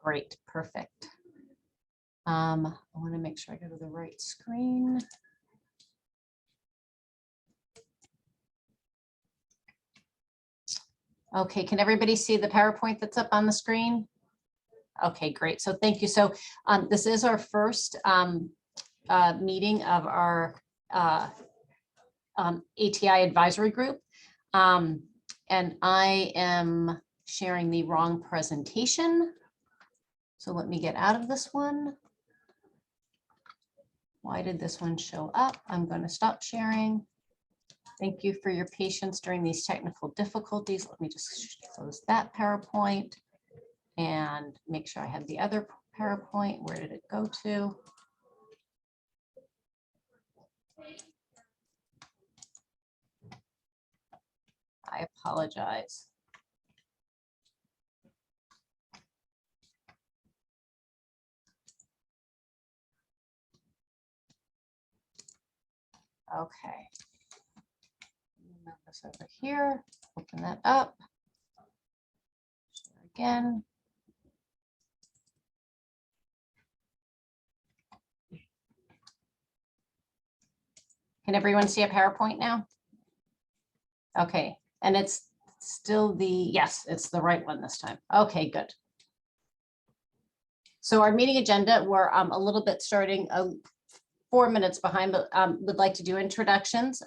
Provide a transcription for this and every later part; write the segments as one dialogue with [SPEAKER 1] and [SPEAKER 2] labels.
[SPEAKER 1] Great, perfect. I want to make sure I go to the right screen. Okay, can everybody see the PowerPoint that's up on the screen? Okay, great. So thank you. So this is our first meeting of our ATI advisory group. And I am sharing the wrong presentation. So let me get out of this one. Why did this one show up? I'm going to stop sharing. Thank you for your patience during these technical difficulties. Let me just close that PowerPoint and make sure I have the other PowerPoint. Where did it go to? I apologize. Okay. Move this over here, open that up. Share again. Can everyone see a PowerPoint now? Okay, and it's still the, yes, it's the right one this time. Okay, good. So our meeting agenda, we're a little bit starting 4 minutes behind, but would like to do introductions.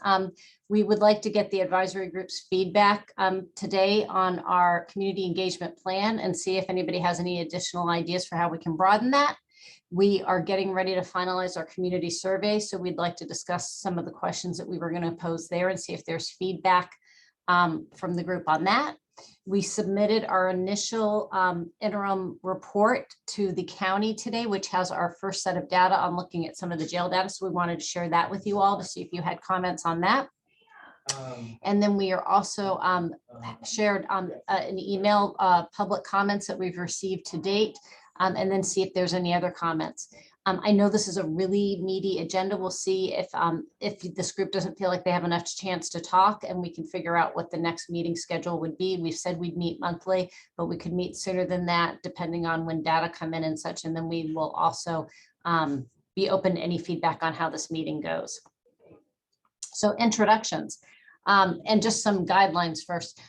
[SPEAKER 1] We would like to get the advisory group's feedback today on our community engagement plan and see if anybody has any additional ideas for how we can broaden that. We are getting ready to finalize our community survey, so we'd like to discuss some of the questions that we were going to pose there and see if there's feedback from the group on that. We submitted our initial interim report to the county today, which has our first set of data on looking at some of the jail data. So we wanted to share that with you all to see if you had comments on that. And then we are also shared on an email public comments that we've received to date, and then see if there's any other comments. I know this is a really meaty agenda. We'll see if this group doesn't feel like they have enough chance to talk, and we can figure out what the next meeting schedule would be. We've said we'd meet monthly, but we could meet sooner than that, depending on when data come in and such. And then we will also be open to any feedback on how this meeting goes. So introductions. And just some guidelines first.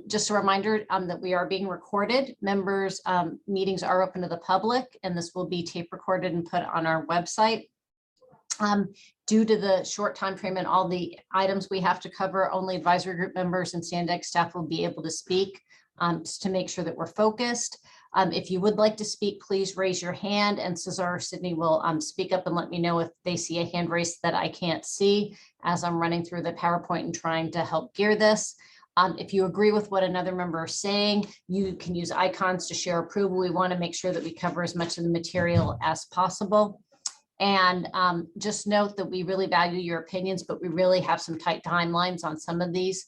[SPEAKER 1] Just a reminder that we are being recorded. Members' meetings are open to the public, and this will be tape recorded and put on our website. Due to the short time frame and all the items we have to cover, only advisory group members and Sandex staff will be able to speak, just to make sure that we're focused. If you would like to speak, please raise your hand, and Cesar or Sydney will speak up and let me know if they see a hand raised that I can't see as I'm running through the PowerPoint and trying to help gear this. If you agree with what another member is saying, you can use icons to share approval. We want to make sure that we cover as much of the material as possible. And just note that we really value your opinions, but we really have some tight timelines on some of these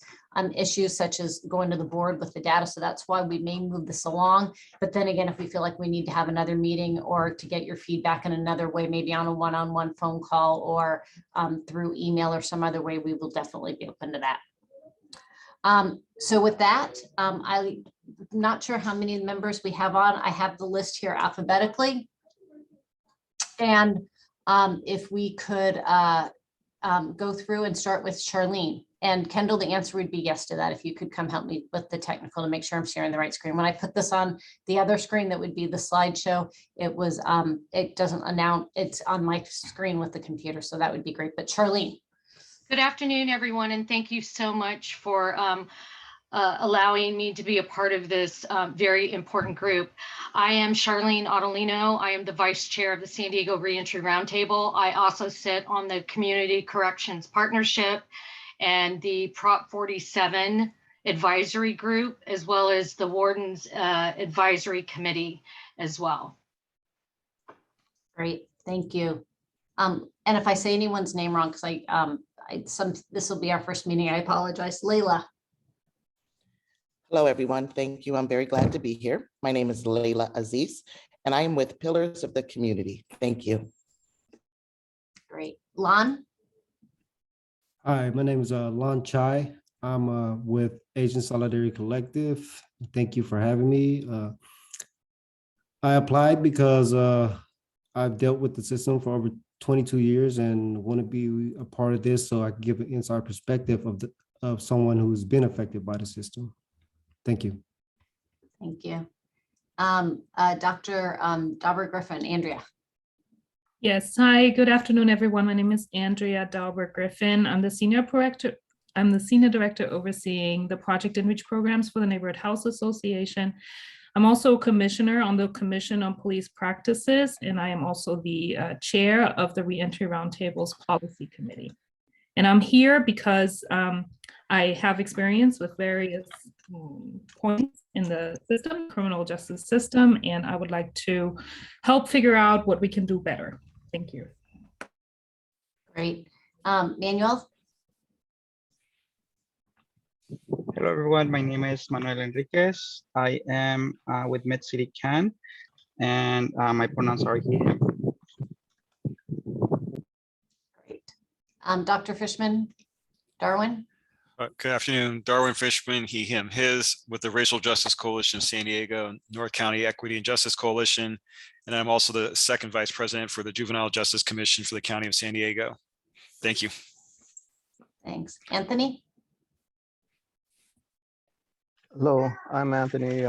[SPEAKER 1] issues, such as going to the board with the data. So that's why we may move this along. But then again, if we feel like we need to have another meeting or to get your feedback in another way, maybe on a one-on-one phone call or through email or some other way, we will definitely be open to that. So with that, I'm not sure how many members we have on. I have the list here alphabetically. And if we could go through and start with Charlene. And Kendall, the answer would be yes to that. If you could come help me with the technical to make sure I'm sharing the right screen. When I put this on the other screen, that would be the slideshow. It was, it doesn't announce, it's on my screen with the computer. So that would be great. But Charlene.
[SPEAKER 2] Good afternoon, everyone. And thank you so much for allowing me to be a part of this very important group. I am Charlene Ottolino. I am the vice chair of the San Diego Reentry Roundtable. I also sit on the Community Corrections Partnership and the Prop 47 advisory group, as well as the Warden's Advisory Committee as well.
[SPEAKER 1] Great, thank you. And if I say anyone's name wrong, because this will be our first meeting, I apologize. Layla.
[SPEAKER 3] Hello, everyone. Thank you. I'm very glad to be here. My name is Layla Aziz, and I am with Pillars of the Community. Thank you.
[SPEAKER 1] Great. Lon?
[SPEAKER 4] Hi, my name is Lon Chai. I'm with Asian Solidarity Collective. Thank you for having me. I applied because I've dealt with the system for over 22 years and want to be a part of this so I can give an inside perspective of someone who's been affected by the system. Thank you.
[SPEAKER 1] Thank you. Dr. Dauber Griffin, Andrea.
[SPEAKER 5] Yes. Hi, good afternoon, everyone. My name is Andrea Dauber Griffin. I'm the senior director overseeing the Project Inreach programs for the Neighborhood House Association. I'm also a commissioner on the Commission on Police Practices, and I am also the chair of the Reentry Roundtable's Policy Committee. And I'm here because I have experience with various points in the system, criminal justice system, and I would like to help figure out what we can do better. Thank you.
[SPEAKER 1] Great. Manuel?
[SPEAKER 6] Hello, everyone. My name is Manuel Enriquez. I am with Med City Can, and my pronouns are he, him.
[SPEAKER 1] Great. Dr. Fishman, Darwin?
[SPEAKER 7] Good afternoon, Darwin Fishman, he, him, his, with the Racial Justice Coalition of San Diego, North County Equity and Justice Coalition, and I'm also the second vice president for the Juvenile Justice Commission for the County of San Diego. Thank you.
[SPEAKER 1] Thanks. Anthony?
[SPEAKER 8] Hello, I'm Anthony.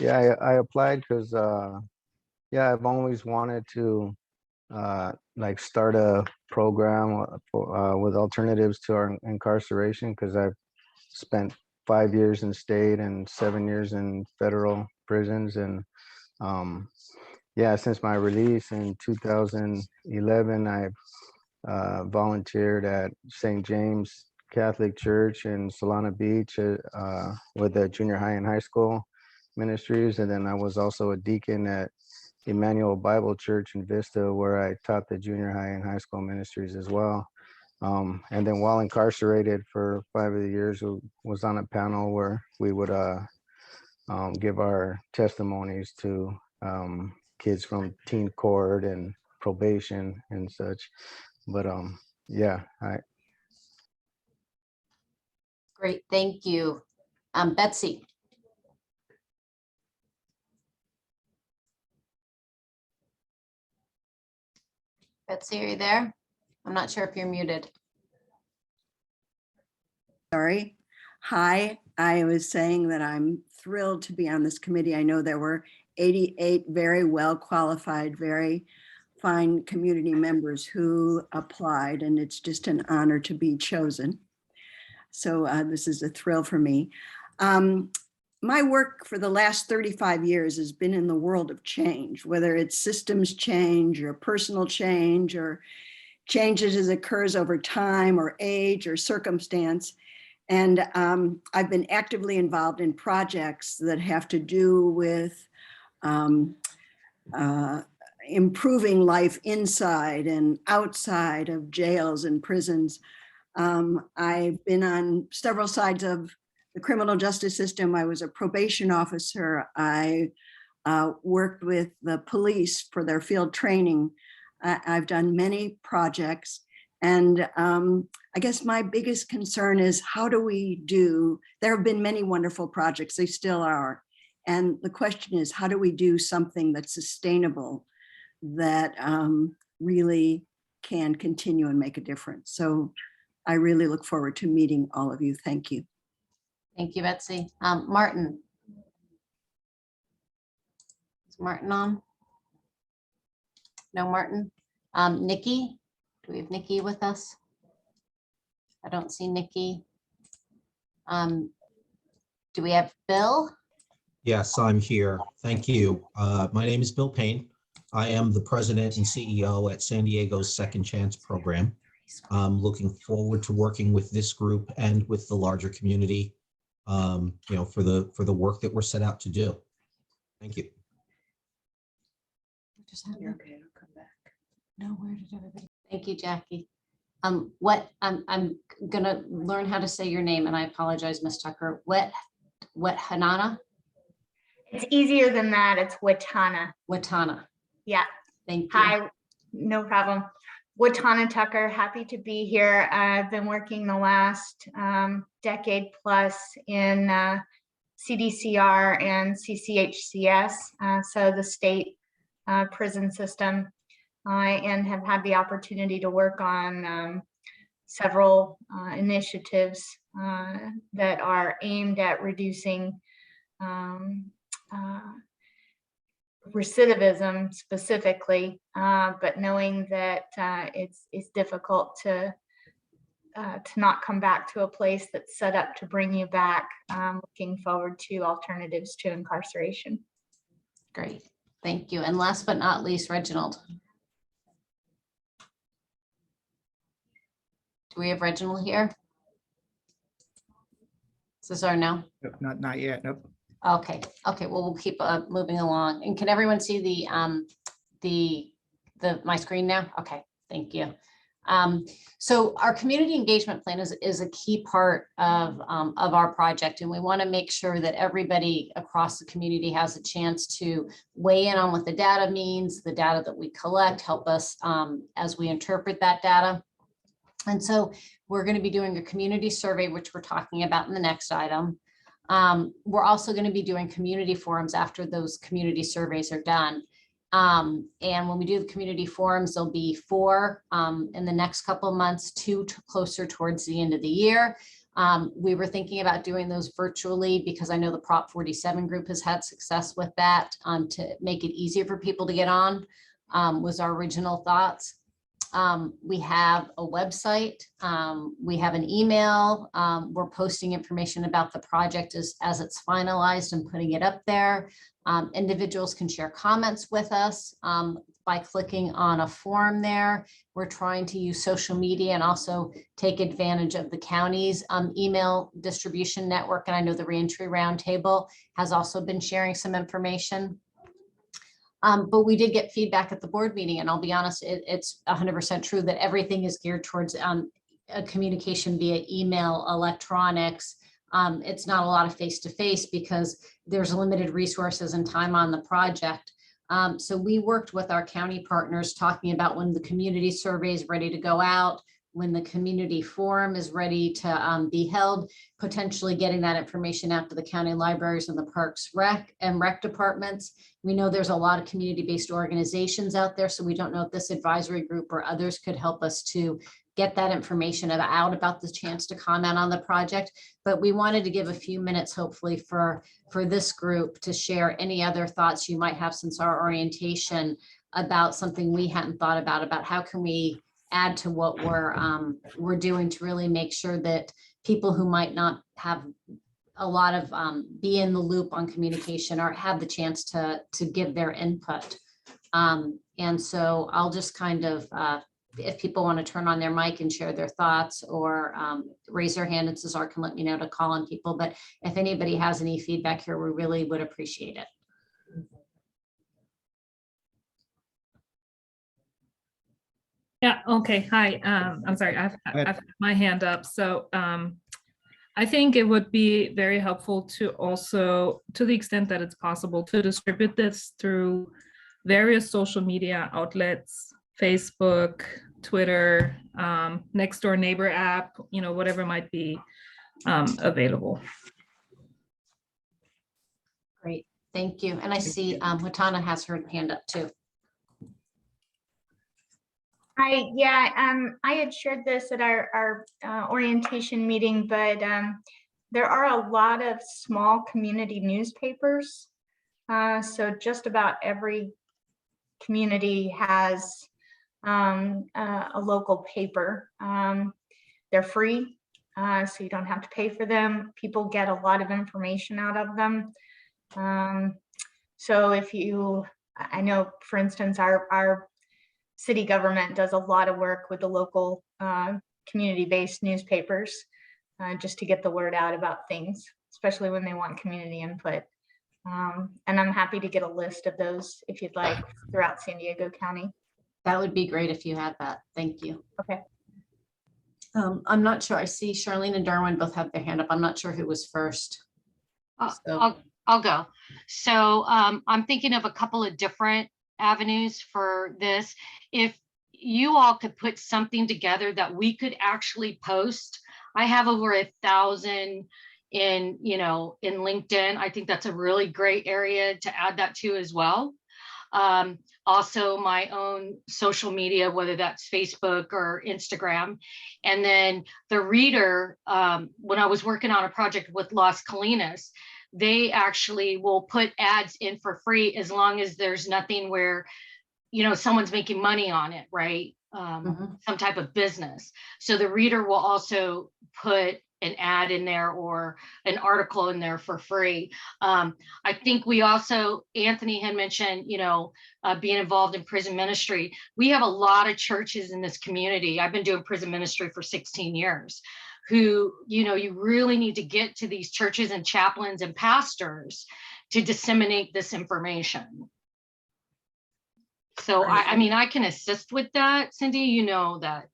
[SPEAKER 8] Yeah, I applied because yeah, I've always wanted to like start a program with alternatives to our incarceration, because I've spent 5 years in state and 7 years in federal prisons. And yeah, since my release in 2011, I've volunteered at St. James Catholic Church in Solana Beach with the junior high and high school ministries. And then I was also a deacon at Emmanuel Bible Church in Vista, where I taught the junior high and high school ministries as well. And then while incarcerated for 5 of the years, was on a panel where we would give our testimonies to kids from teen court and probation and such. But yeah,
[SPEAKER 1] Great, thank you. Betsy? Betsy, are you there? I'm not sure if you're muted.
[SPEAKER 9] Sorry. Hi, I was saying that I'm thrilled to be on this committee. I know there were 88 very well qualified, very fine community members who applied, and it's just an honor to be chosen. So this is a thrill for me. My work for the last 35 years has been in the world of change, whether it's systems change or personal change or changes as occurs over time or age or circumstance. And I've been actively involved in projects that have to do with improving life inside and outside of jails and prisons. I've been on several sides of the criminal justice system. I was a probation officer. I worked with the police for their field training. I've done many projects. And I guess my biggest concern is how do we do, there have been many wonderful projects, they still are. And the question is, how do we do something that's sustainable, that really can continue and make a difference? So I really look forward to meeting all of you. Thank you.
[SPEAKER 1] Thank you, Betsy. Martin? Is Martin on? No, Martin? Nikki? Do we have Nikki with us? I don't see Nikki. Do we have Bill?
[SPEAKER 10] Yes, I'm here. Thank you. My name is Bill Payne. I am the president and CEO at San Diego's Second Chance program. I'm looking forward to working with this group and with the larger community, for the work that we're set out to do. Thank you.
[SPEAKER 1] You're okay, I'll come back. No, where did everybody? Thank you, Jackie. I'm gonna learn how to say your name, and I apologize, Ms. Tucker. What Hanana?
[SPEAKER 11] It's easier than that. It's Watana.
[SPEAKER 1] Watana.
[SPEAKER 11] Yeah.
[SPEAKER 1] Thank you.
[SPEAKER 11] Hi, no problem. Watana Tucker, happy to be here. I've been working the last decade plus in CDCR and CCHCS, so the state prison system, and have had the opportunity to work on several initiatives that are aimed at reducing recidivism specifically, but knowing that it's difficult to not come back to a place that's set up to bring you back. Looking forward to alternatives to incarceration.
[SPEAKER 1] Great, thank you. And last but not least, Reginald. Do we have Reginald here? Cesar, no?
[SPEAKER 12] Nope, not yet. Nope.
[SPEAKER 1] Okay, well, we'll keep moving along. And can everyone see my screen now? Okay, thank you. So our community engagement plan is a key part of our project, and we want to make sure that everybody across the community has a chance to weigh in on what the data means, the data that we collect, help us as we interpret that data. And so we're going to be doing a community survey, which we're talking about in the next item. We're also going to be doing community forums after those community surveys are done. And when we do the community forums, there'll be 4 in the next couple of months, 2 closer towards the end of the year. We were thinking about doing those virtually because I know the Prop 47 group has had success with that to make it easier for people to get on, was our original thoughts. We have a website, we have an email, we're posting information about the project as it's finalized and putting it up there. Individuals can share comments with us by clicking on a form there. We're trying to use social media and also take advantage of the county's email distribution network. And I know the Reentry Roundtable has also been sharing some information. But we did get feedback at the board meeting, and I'll be honest, it's 100% true that everything is geared towards a communication via email, electronics. It's not a lot of face-to-face because there's limited resources and time on the project. So we worked with our county partners talking about when the community survey is ready to go out, when the community forum is ready to be held, potentially getting that information out to the county libraries and the parks rec departments. We know there's a lot of community-based organizations out there, so we don't know if this advisory group or others could help us to get that information out about the chance to comment on the project. But we wanted to give a few minutes, hopefully, for this group to share any other thoughts you might have since our orientation about something we hadn't thought about how can we add to what we're doing to really make sure that people who might not have a lot of be in the loop on communication or have the chance to give their input. And so I'll just kind of, if people want to turn on their mic and share their thoughts or raise their hand, and Cesar can let me know to call on people. But if anybody has any feedback here, we really would appreciate it.
[SPEAKER 5] Yeah, okay, hi, I'm sorry, I've had my hand up. So I think it would be very helpful to also, to the extent that it's possible, to distribute this through various social media outlets, Facebook, Twitter, next door neighbor app, whatever might be available.
[SPEAKER 1] Great, thank you. And I see Watana has her hand up too.
[SPEAKER 11] I had shared this at our orientation meeting, but there are a lot of small community newspapers. So just about every community has a local paper. They're free, so you don't have to pay for them. People get a lot of information out of them. So if I know, for instance, our city government does a lot of work with the local community-based newspapers just to get the word out about things, especially when they want community input. And I'm happy to get a list of those if you'd like throughout San Diego County.
[SPEAKER 1] That would be great if you had that. Thank you.
[SPEAKER 11] Okay.
[SPEAKER 1] I'm not sure. I see Charlene and Darwin both have their hand up. I'm not sure who was first.
[SPEAKER 2] I'll go. So I'm thinking of a couple of different avenues for this. If you all could put something together that we could actually post. I have over 1,000 in, in LinkedIn. I think that's a really great area to add that to as well. Also my own social media, whether that's Facebook or Instagram. And then the reader, when I was working on a project with Las Colinas, they actually will put ads in for free as long as there's nothing where, someone's making money on it, right? Some type of business. So the reader will also put an ad in there or an article in there for free. I think we also, Anthony had mentioned, being involved in prison ministry. We have a lot of churches in this community. I've been doing prison ministry for 16 years, who, you really need to get to these churches and chaplains and pastors to disseminate this information. So I can assist with that, Cindy, that,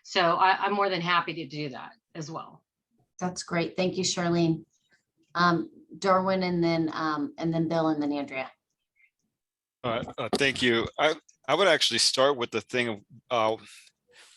[SPEAKER 2] so I'm more than happy to do that as well.
[SPEAKER 1] That's great. Thank you, Charlene. Darwin, and then Bill, and then Andrea.
[SPEAKER 7] Thank you. I would actually start with the thing of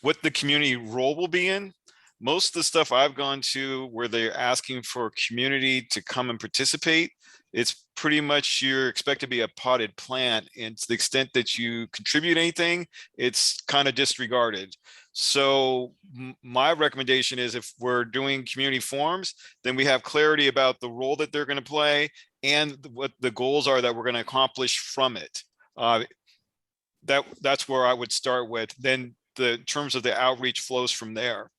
[SPEAKER 7] what the community role will be in. Most of the stuff I've gone to where they're asking for community to come and participate, it's pretty much you're expected to be a potted plant, and to the extent that you contribute anything, it's kind of disregarded. So my recommendation is, if we're doing community forums, then we have clarity about the role that they're going to play and what the goals are that we're going to accomplish from it. That's where I would start with. Then the terms of the outreach flows from there.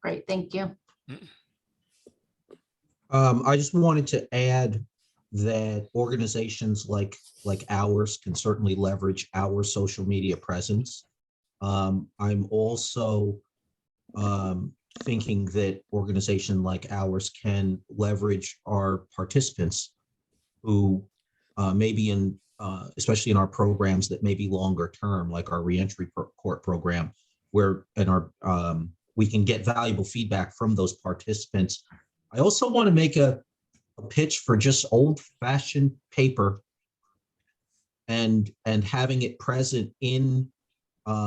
[SPEAKER 1] Great, thank you.
[SPEAKER 10] I just wanted to add that organizations like ours can certainly leverage our social media presence. I'm also thinking that organization like ours can leverage our participants who maybe in, especially in our programs that may be longer term, like our Reentry Report program, where we can get valuable feedback from those participants. I also want to make a pitch for just old-fashioned paper and having it present in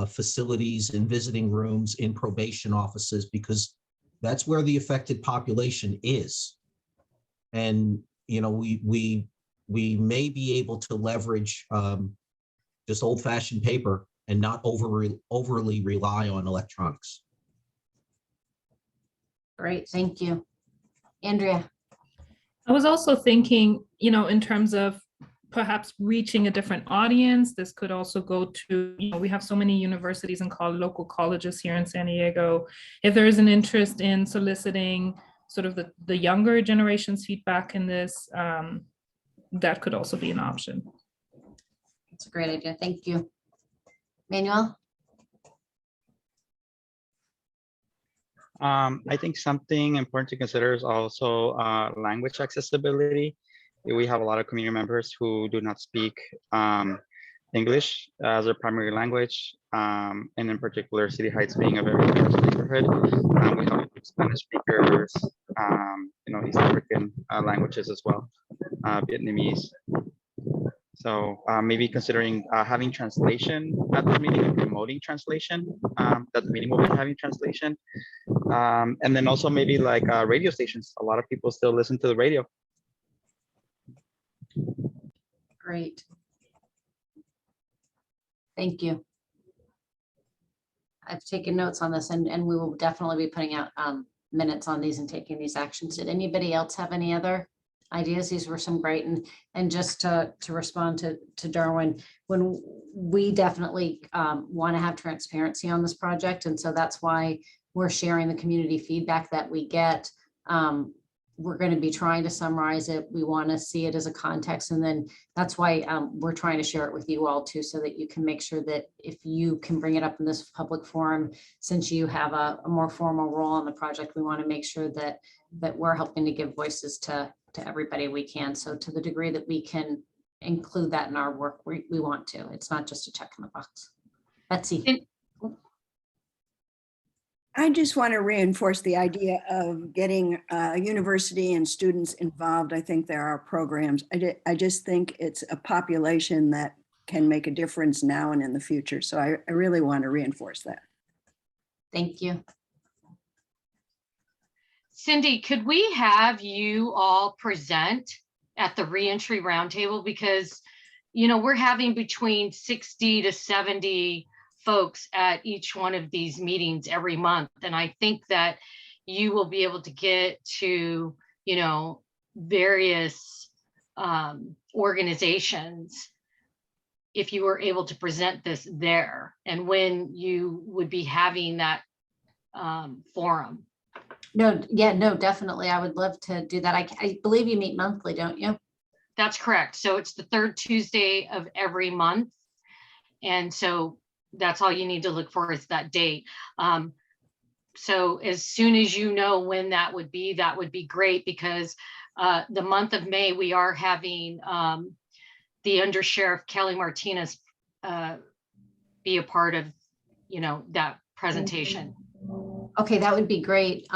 [SPEAKER 10] facilities, in visiting rooms, in probation offices, because that's where the affected population is. And we may be able to leverage just old-fashioned paper and not overly rely on electronics.
[SPEAKER 1] Great, thank you. Andrea.
[SPEAKER 5] I was also thinking, in terms of perhaps reaching a different audience. This could also go to, we have so many universities and local colleges here in San Diego. If there is an interest in soliciting sort of the younger generation's feedback in this, that could also be an option.
[SPEAKER 1] That's a great idea. Thank you. Manuel?
[SPEAKER 6] I think something important to consider is also language accessibility. We have a lot of community members who do not speak English as their primary language, and in particular, City Heights being a very diverse neighborhood. We have Spanish speakers, East African languages as well, Vietnamese. So maybe considering having translation at the meeting and promoting translation, that the meeting will be having translation. And then also maybe like radio stations. A lot of people still listen to the radio.
[SPEAKER 1] Great. Thank you. I've taken notes on this, and we will definitely be putting out minutes on these and taking these actions. Did anybody else have any other ideas? These were some great, and just to respond to Darwin, when we definitely want to have transparency on this project, and so that's why we're sharing the community feedback that we get. We're going to be trying to summarize it. We want to see it as a context, and then that's why we're trying to share it with you all too, so that you can make sure that if you can bring it up in this public forum, since you have a more formal role on the project, we want to make sure that we're helping to give voices to everybody we can. So to the degree that we can include that in our work, we want to. It's not just a check in the box. Betsy.
[SPEAKER 9] I just want to reinforce the idea of getting a university and students involved. I think there are programs. I just think it's a population that can make a difference now and in the future. So I really want to reinforce that.
[SPEAKER 1] Thank you.
[SPEAKER 2] Cindy, could we have you all present at the reentry roundtable? Because, you know, we're having between 60 to 70 folks at each one of these meetings every month. And I think that you will be able to get to, you know, various organizations if you were able to present this there, and when you would be having that forum.
[SPEAKER 1] No, yeah, no, definitely. I would love to do that. I believe you meet monthly, don't you?
[SPEAKER 2] That's correct. So it's the third Tuesday of every month. And so that's all you need to look for is that date. So as soon as you know when that would be great, because the month of May, we are having the Undersheriff Kelly Martinez be a part of, you know, that presentation.
[SPEAKER 1] Okay, that would be great.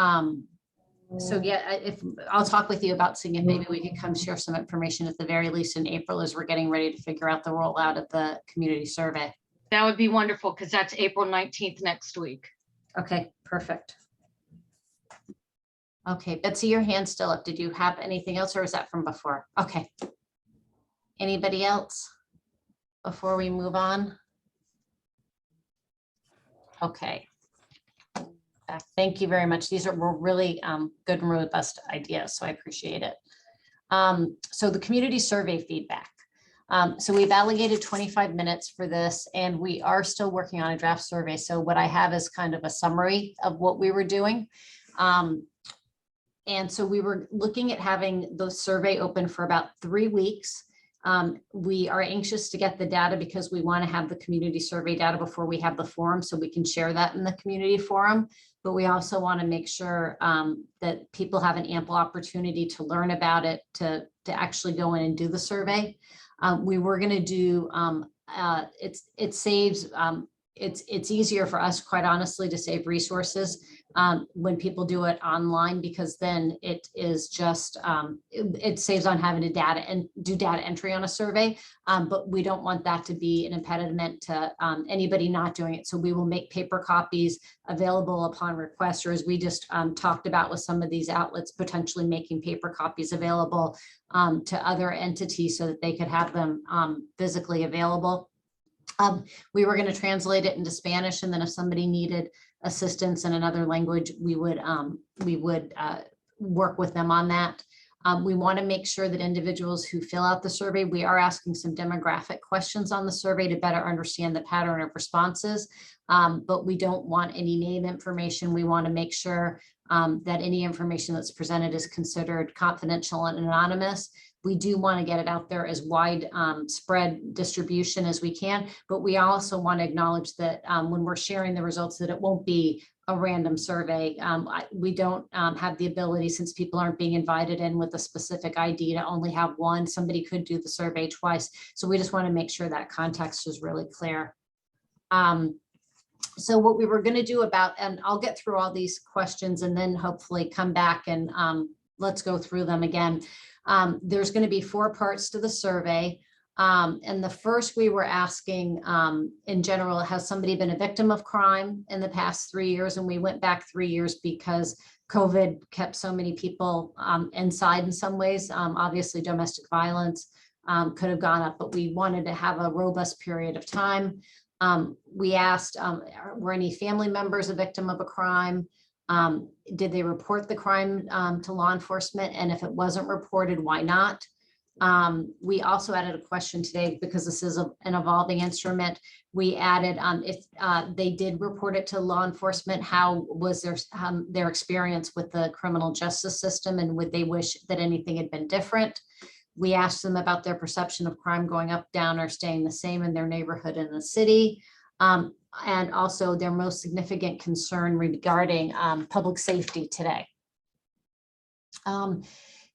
[SPEAKER 1] So yeah, if I'll talk with you about seeing if maybe we could come share some information at the very least in April as we're getting ready to figure out the rollout of the community survey.
[SPEAKER 2] That would be wonderful, because that's April 19th next week.
[SPEAKER 1] Okay, perfect. Okay, Betsy, your hand's still up. Did you have anything else, or is that from before? Okay. Anybody else before we move on? Okay. Thank you very much. These were really good and robust ideas, so I appreciate it. So the community survey feedback. So we've allocated 25 minutes for this, and we are still working on a draft survey. So what I have is kind of a summary of what we were doing. And so we were looking at having the survey open for about 3 weeks. We are anxious to get the data because we want to have the community survey data before we have the forum, so we can share that in the community forum. But we also want to make sure that people have an ample opportunity to learn about it, to actually go in and do the survey. We were going to do, it's easier for us, quite honestly, to save resources when people do it online, because then it is just, it saves on having to do data entry on a survey. But we don't want that to be an impediment to anybody not doing it. So we will make paper copies available upon request, or as we just talked about with some of these outlets, potentially making paper copies available to other entities so that they could have them physically available. We were going to translate it into Spanish, and then if somebody needed assistance in another language, we would work with them on that. We want to make sure that individuals who fill out the survey, we are asking some demographic questions on the survey to better understand the pattern of responses, but we don't want any name information. We want to make sure that any information that's presented is considered confidential and anonymous. We do want to get it out there as wide spread distribution as we can, but we also want to acknowledge that when we're sharing the results, that it won't be a random survey. We don't have the ability, since people aren't being invited in with a specific ID, to only have one. Somebody could do the survey twice. So we just want to make sure that context is really clear. So what we were going to do about, and I'll get through all these questions and then hopefully come back and let's go through them again. There's going to be 4 parts to the survey. And the first, we were asking, in general, has somebody been a victim of crime in the past 3 years? And we went back 3 years because COVID kept so many people inside in some ways. Obviously, domestic violence could have gone up, but we wanted to have a robust period of time. We asked, were any family members a victim of a crime? Did they report the crime to law enforcement? And if it wasn't reported, why not? We also added a question today, because this is an evolving instrument. We added, if they did report it to law enforcement, how was their experience with the criminal justice system, and would they wish that anything had been different? We asked them about their perception of crime going up, down, or staying the same in their neighborhood and the city. And also their most significant concern regarding public safety today.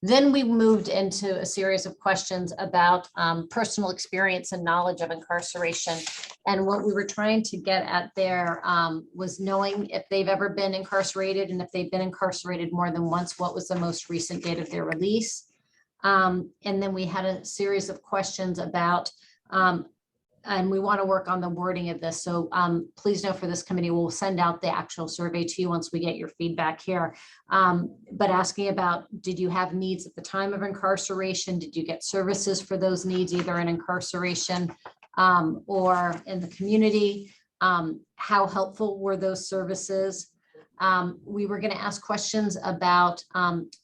[SPEAKER 1] Then we moved into a series of questions about personal experience and knowledge of incarceration. And what we were trying to get at there was knowing if they've ever been incarcerated, and if they've been incarcerated more than once, what was the most recent date of their release. And then we had a series of questions about and we want to work on the wording of this. So please know for this committee, we'll send out the actual survey to you once we get your feedback here. But asking about, did you have needs at the time of incarceration? Did you get services for those needs, either in incarceration or in the community? How helpful were those services? We were going to ask questions about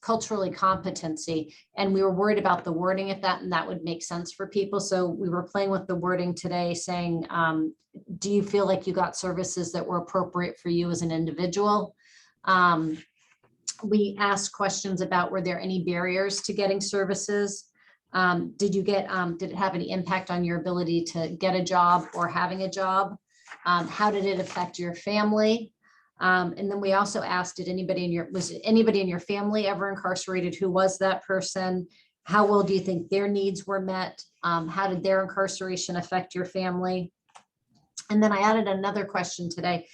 [SPEAKER 1] culturally competency, and we were worried about the wording of that, and that would make sense for people. So we were playing with the wording today, saying, do you feel like you got services that were appropriate for you as an individual? We asked questions about, were there any barriers to getting services? Did it have any impact on your ability to get a job or having a job? How did it affect your family? And then we also asked, was anybody in your family ever incarcerated? Who was that person? How well do you think their needs were met? How did their incarceration affect your family? And then I added another question today,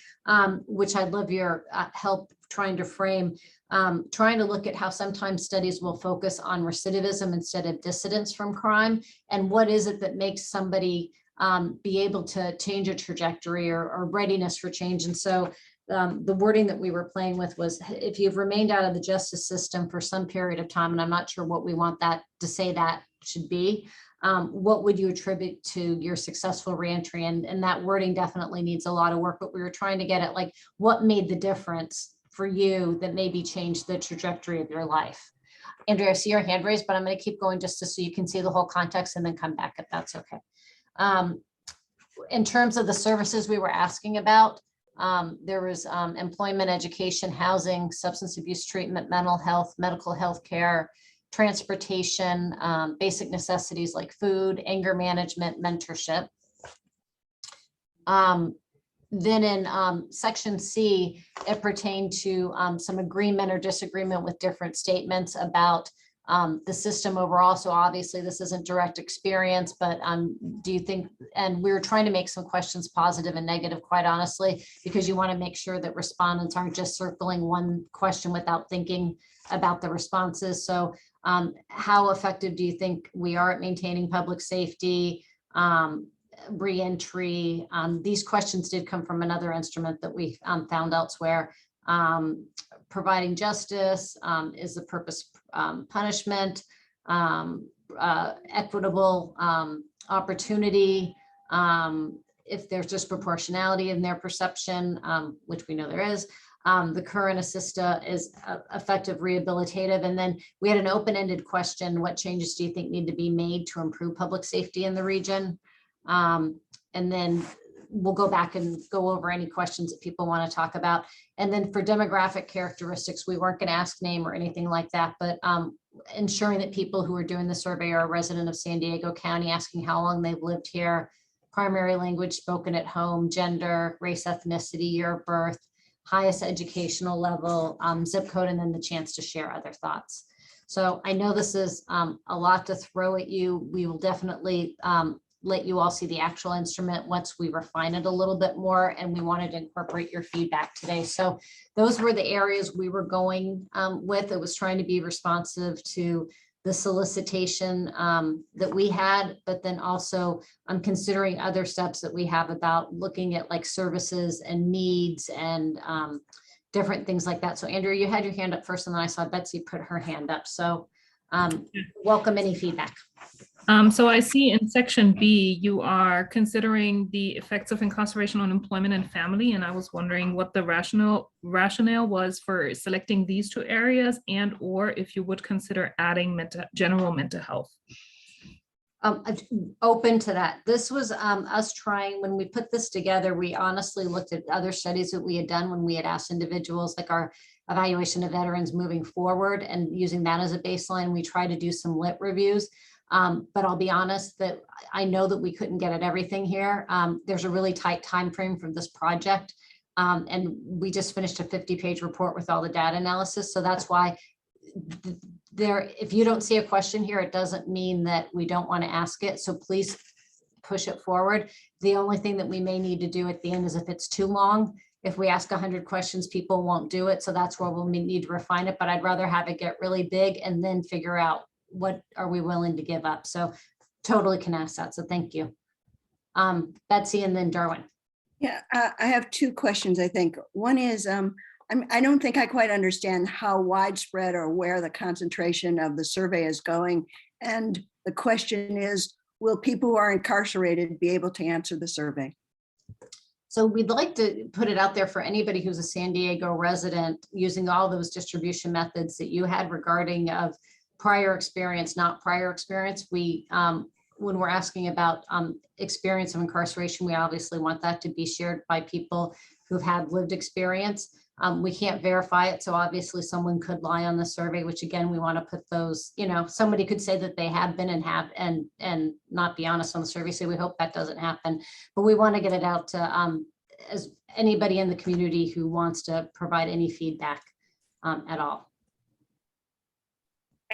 [SPEAKER 1] which I'd love your help trying to frame, trying to look at how sometimes studies will focus on recidivism instead of dissidence from crime. And what is it that makes somebody be able to change a trajectory or readiness for change? And so the wording that we were playing with was, if you've remained out of the justice system for some period of time, and I'm not sure what we want that to say that should be, what would you attribute to your successful reentry? And that wording definitely needs a lot of work, but we were trying to get at, like, what made the difference for you that maybe changed the trajectory of your life? Andrea, I see your hand raised, but I'm going to keep going just so you can see the whole context and then come back if that's okay. In terms of the services we were asking about, there was employment, education, housing, substance abuse treatment, mental health, medical health care, transportation, basic necessities like food, anger management, mentorship. Then in section C, it pertained to some agreement or disagreement with different statements about the system overall. So obviously this isn't direct experience, but do you think, and we were trying to make some questions positive and negative, quite honestly, because you want to make sure that respondents aren't just circling one question without thinking about the responses. So how effective do you think we are at maintaining public safety, reentry? These questions did come from another instrument that we found elsewhere. Providing justice, is the purpose punishment, equitable opportunity, if there's disproportionality in their perception, which we know there is, the current assista is effective rehabilitative. And then we had an open-ended question: what changes do you think need to be made to improve public safety in the region? And then we'll go back and go over any questions that people want to talk about. And then for demographic characteristics, we weren't going to ask name or anything like that, but ensuring that people who are doing the survey are a resident of San Diego County, asking how long they've lived here, primary language spoken at home, gender, race, ethnicity, year of birth, highest educational level, zip code, and then the chance to share other thoughts. So I know this is a lot to throw at you. We will definitely let you all see the actual instrument once we refine it a little bit more, and we wanted to incorporate your feedback today. So those were the areas we were going with. It was trying to be responsive to the solicitation that we had, but then also I'm considering other steps that we have about looking at like services and needs and different things like that. So Andrew, you had your hand up first, and then I saw Betsy put her hand up. So welcome any feedback.
[SPEAKER 5] So I see in section B, you are considering the effects of incarceration on employment and family. And I was wondering what the rationale was for selecting these two areas, and or if you would consider adding general mental health.
[SPEAKER 1] Open to that. This was us trying, when we put this together, we honestly looked at other studies that we had done when we had asked individuals, like our evaluation of veterans moving forward, and using that as a baseline. We tried to do some lit reviews. But I'll be honest that I know that we couldn't get at everything here. There's a really tight time frame for this project. And we just finished a 50-page report with all the data analysis. So that's why if you don't see a question here, it doesn't mean that we don't want to ask it. So please push it forward. The only thing that we may need to do at the end is, if it's too long, if we ask 100 questions, people won't do it. So that's where we'll need to refine it. But I'd rather have it get really big and then figure out what are we willing to give up. So totally can ask that. So thank you. Betsy and then Darwin.
[SPEAKER 9] Yeah, I have two questions, I think. One is, I don't think I quite understand how widespread or where the concentration of the survey is going. And the question is, will people who are incarcerated be able to answer the survey?
[SPEAKER 1] So we'd like to put it out there for anybody who's a San Diego resident using all those distribution methods that you had regarding of prior experience, not prior experience. We, when we're asking about experience of incarceration, we obviously want that to be shared by people who've had lived experience. We can't verify it, so obviously someone could lie on the survey, which again, we want to put those, you know, somebody could say that they have been and not be honest on the survey, so we hope that doesn't happen. But we want to get it out to as anybody in the community who wants to provide any feedback at all.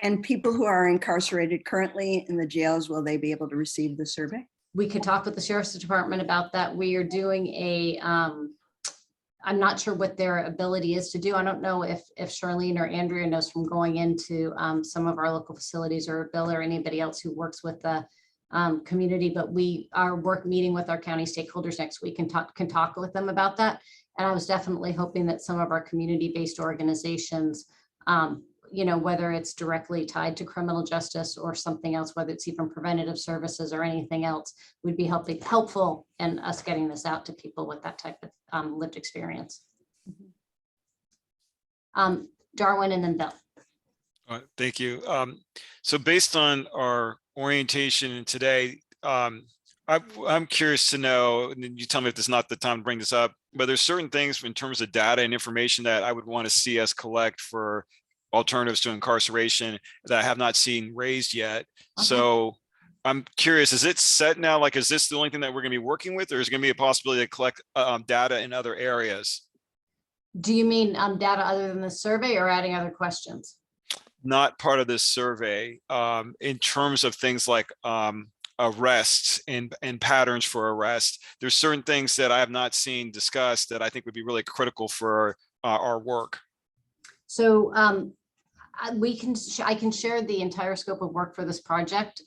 [SPEAKER 9] And people who are incarcerated currently in the jails, will they be able to receive the survey?
[SPEAKER 1] We could talk with the Sheriff's Department about that. We are doing a, I'm not sure what their ability is to do. I don't know if Charlene or Andrea knows from going into some of our local facilities, or Bill or anybody else who works with the community, but we are meeting with our county stakeholders next week and can talk with them about that. And I was definitely hoping that some of our community-based organizations, you know, whether it's directly tied to criminal justice or something else, whether it's even preventative services or anything else, would be helpful in us getting this out to people with that type of lived experience. Darwin and then Bill.
[SPEAKER 7] Thank you. So based on our orientation today, I'm curious to know, and you tell me if this is not the time to bring this up, but there's certain things in terms of data and information that I would want to see us collect for alternatives to incarceration that I have not seen raised yet. So I'm curious, is it set now? Like, is this the only thing that we're going to be working with, or is it going to be a possibility to collect data in other areas?
[SPEAKER 1] Do you mean data other than the survey, or adding other questions?
[SPEAKER 7] Not part of this survey, in terms of things like arrests and patterns for arrest. There's certain things that I have not seen discussed that I think would be really critical for our work.
[SPEAKER 1] So I can share the entire scope of work for this project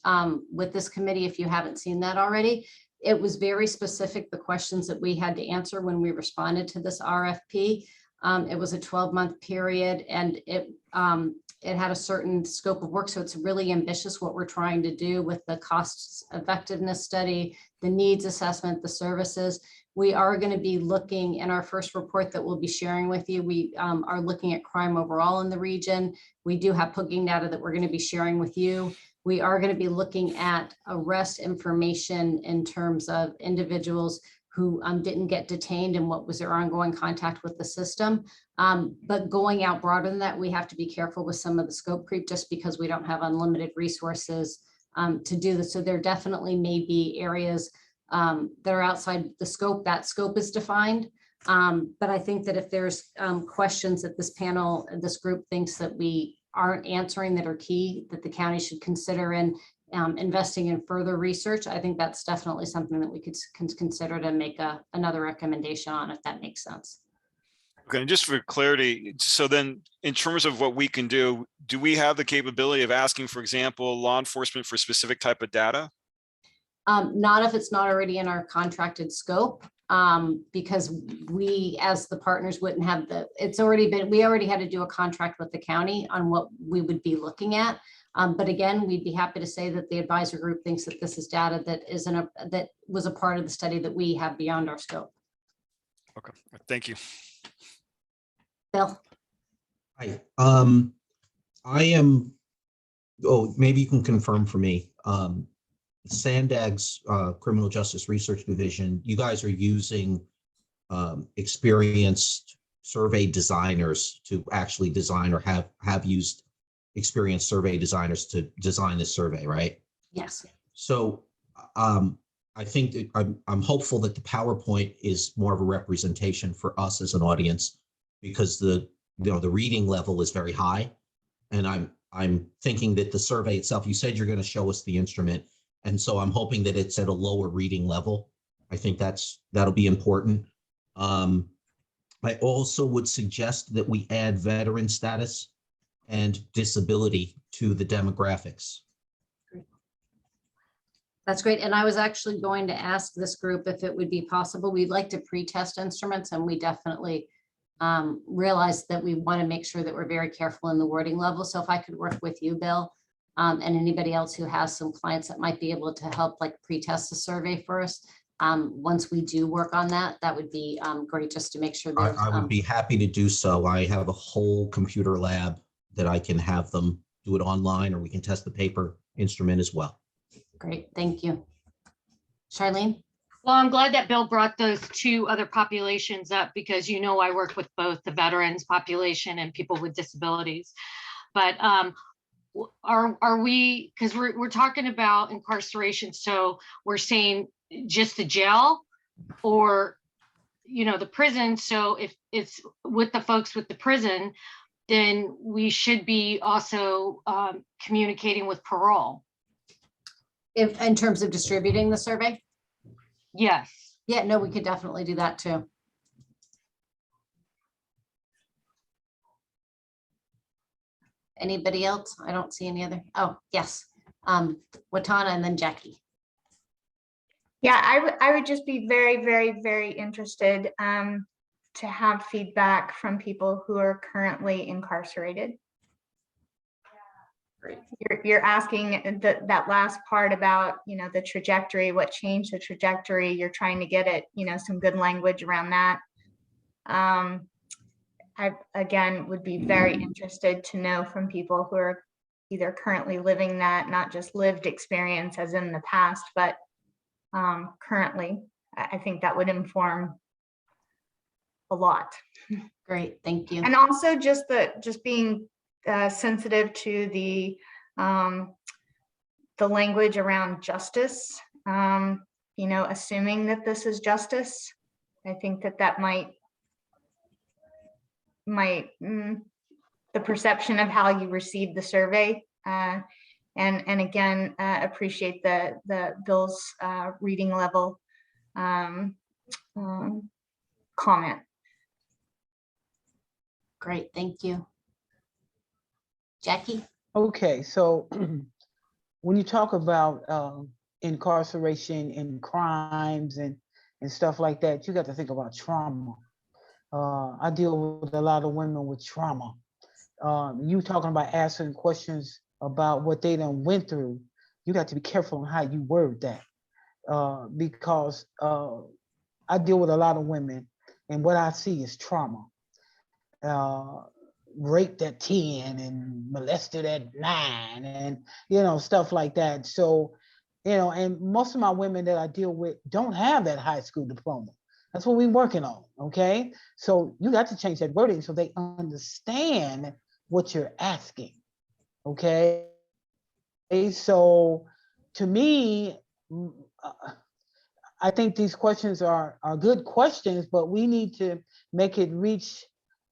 [SPEAKER 1] with this committee if you haven't seen that already. It was very specific, the questions that we had to answer when we responded to this RFP. It was a 12-month period, and it had a certain scope of work. So it's really ambitious what we're trying to do with the cost effectiveness study, the needs assessment, the services. We are going to be looking in our first report that we'll be sharing with you. We are looking at crime overall in the region. We do have booking data that we're going to be sharing with you. We are going to be looking at arrest information in terms of individuals who didn't get detained and what was their ongoing contact with the system. But going out broader than that, we have to be careful with some of the scope creep, just because we don't have unlimited resources to do this. So there definitely may be areas that are outside the scope. That scope is defined. But I think that if there's questions that this panel, this group thinks that we aren't answering that are key, that the county should consider in investing in further research, I think that's definitely something that we could consider to make another recommendation on, if that makes sense.
[SPEAKER 7] Okay, and just for clarity, so then in terms of what we can do we have the capability of asking, for example, law enforcement for specific type of data?
[SPEAKER 1] Not if it's not already in our contracted scope, because we, as the partners, wouldn't have we already had to do a contract with the county on what we would be looking at. But again, we'd be happy to say that the advisor group thinks that this is data that was a part of the study that we have beyond our scope.
[SPEAKER 7] Okay, thank you.
[SPEAKER 1] Bill.
[SPEAKER 10] Hi, I am, maybe you can confirm for me. SANDAG's Criminal Justice Research Division, you guys are using experienced survey designers to actually design, or have used experienced survey designers to design this survey, right?
[SPEAKER 1] Yes.
[SPEAKER 10] So I think that I'm hopeful that the PowerPoint is more of a representation for us as an audience, because the reading level is very high, and I'm thinking that the survey itself, you said you're going to show us the instrument, and so I'm hoping that it's at a lower reading level. I think that'll be important. I also would suggest that we add veteran status and disability to the demographics.
[SPEAKER 1] That's great. And I was actually going to ask this group if it would be possible. We'd like to pre-test instruments, and we definitely realize that we want to make sure that we're very careful in the wording level. So if I could work with you, Bill, and anybody else who has some clients that might be able to help like pre-test the survey for us. Once we do work on that, that would be great, just to make sure that
[SPEAKER 10] I would be happy to do so. I have a whole computer lab that I can have them do it online, or we can test the paper instrument as well.
[SPEAKER 1] Great, thank you. Charlene?
[SPEAKER 2] Well, I'm glad that Bill brought those two other populations up, because I work with both the veterans population and people with disabilities. But are we, because we're talking about incarceration, so we're saying just the jail or the prison? So if it's with the folks with the prison, then we should be also communicating with parole.
[SPEAKER 1] If in terms of distributing the survey?
[SPEAKER 2] Yes.
[SPEAKER 1] Yeah, no, we could definitely do that too. Anybody else? I don't see any other. Oh, yes. Watana and then Jackie.
[SPEAKER 11] Yeah, I would just be very, very, very interested to have feedback from people who are currently incarcerated.
[SPEAKER 1] Great.
[SPEAKER 11] You're asking that last part about, the trajectory, what changed the trajectory. You're trying to get it, some good language around that. I, again, would be very interested to know from people who are either currently living that, not just lived experience as in the past, but currently. I think that would inform a lot.
[SPEAKER 1] Great, thank you.
[SPEAKER 11] And also just being sensitive to the language around justice, assuming that this is justice. I think that might the perception of how you receive the survey, and again, appreciate the Bill's reading level comment.
[SPEAKER 1] Great, thank you. Jackie?
[SPEAKER 12] Okay, so when you talk about incarceration and crimes and stuff like that, you got to think about trauma. I deal with a lot of women with trauma. You talking about asking questions about what they done went through. You got to be careful on how you word that, because I deal with a lot of women, and what I see is trauma. Raped at 10 and molested at 9 and stuff like that. So and most of my women that I deal with don't have that high school diploma. That's what we're working on. Okay, so you got to change that wording so they understand what you're asking. Okay, so to me, I think these questions are good questions, but we need to make it reach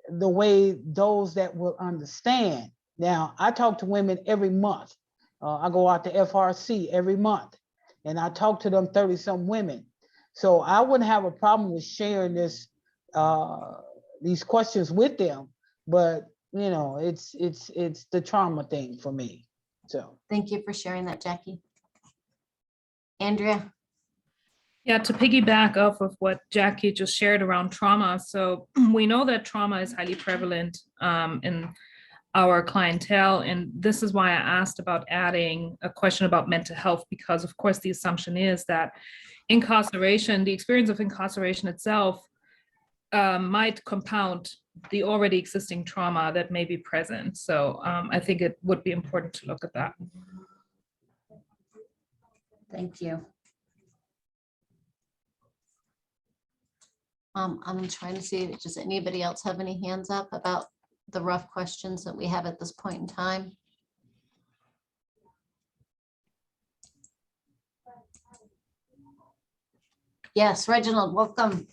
[SPEAKER 12] the way those that will understand. Now, I talk to women every month. I go out to FRC every month, and I talk to them 30-some women. So I wouldn't have a problem with sharing these questions with them, but it's the trauma thing for me. So
[SPEAKER 1] thank you for sharing that, Jackie. Andrea?
[SPEAKER 5] Yeah, to piggyback off of what Jackie just shared around trauma. So we know that trauma is highly prevalent in our clientele. And this is why I asked about adding a question about mental health, because of course the assumption is that incarceration, the experience of incarceration itself might compound the already existing trauma that may be present. So I think it would be important to look at that.
[SPEAKER 1] Thank you. I'm trying to see, does anybody else have any hands up about the rough questions that we have at this point in time? Yes, Reginald, welcome.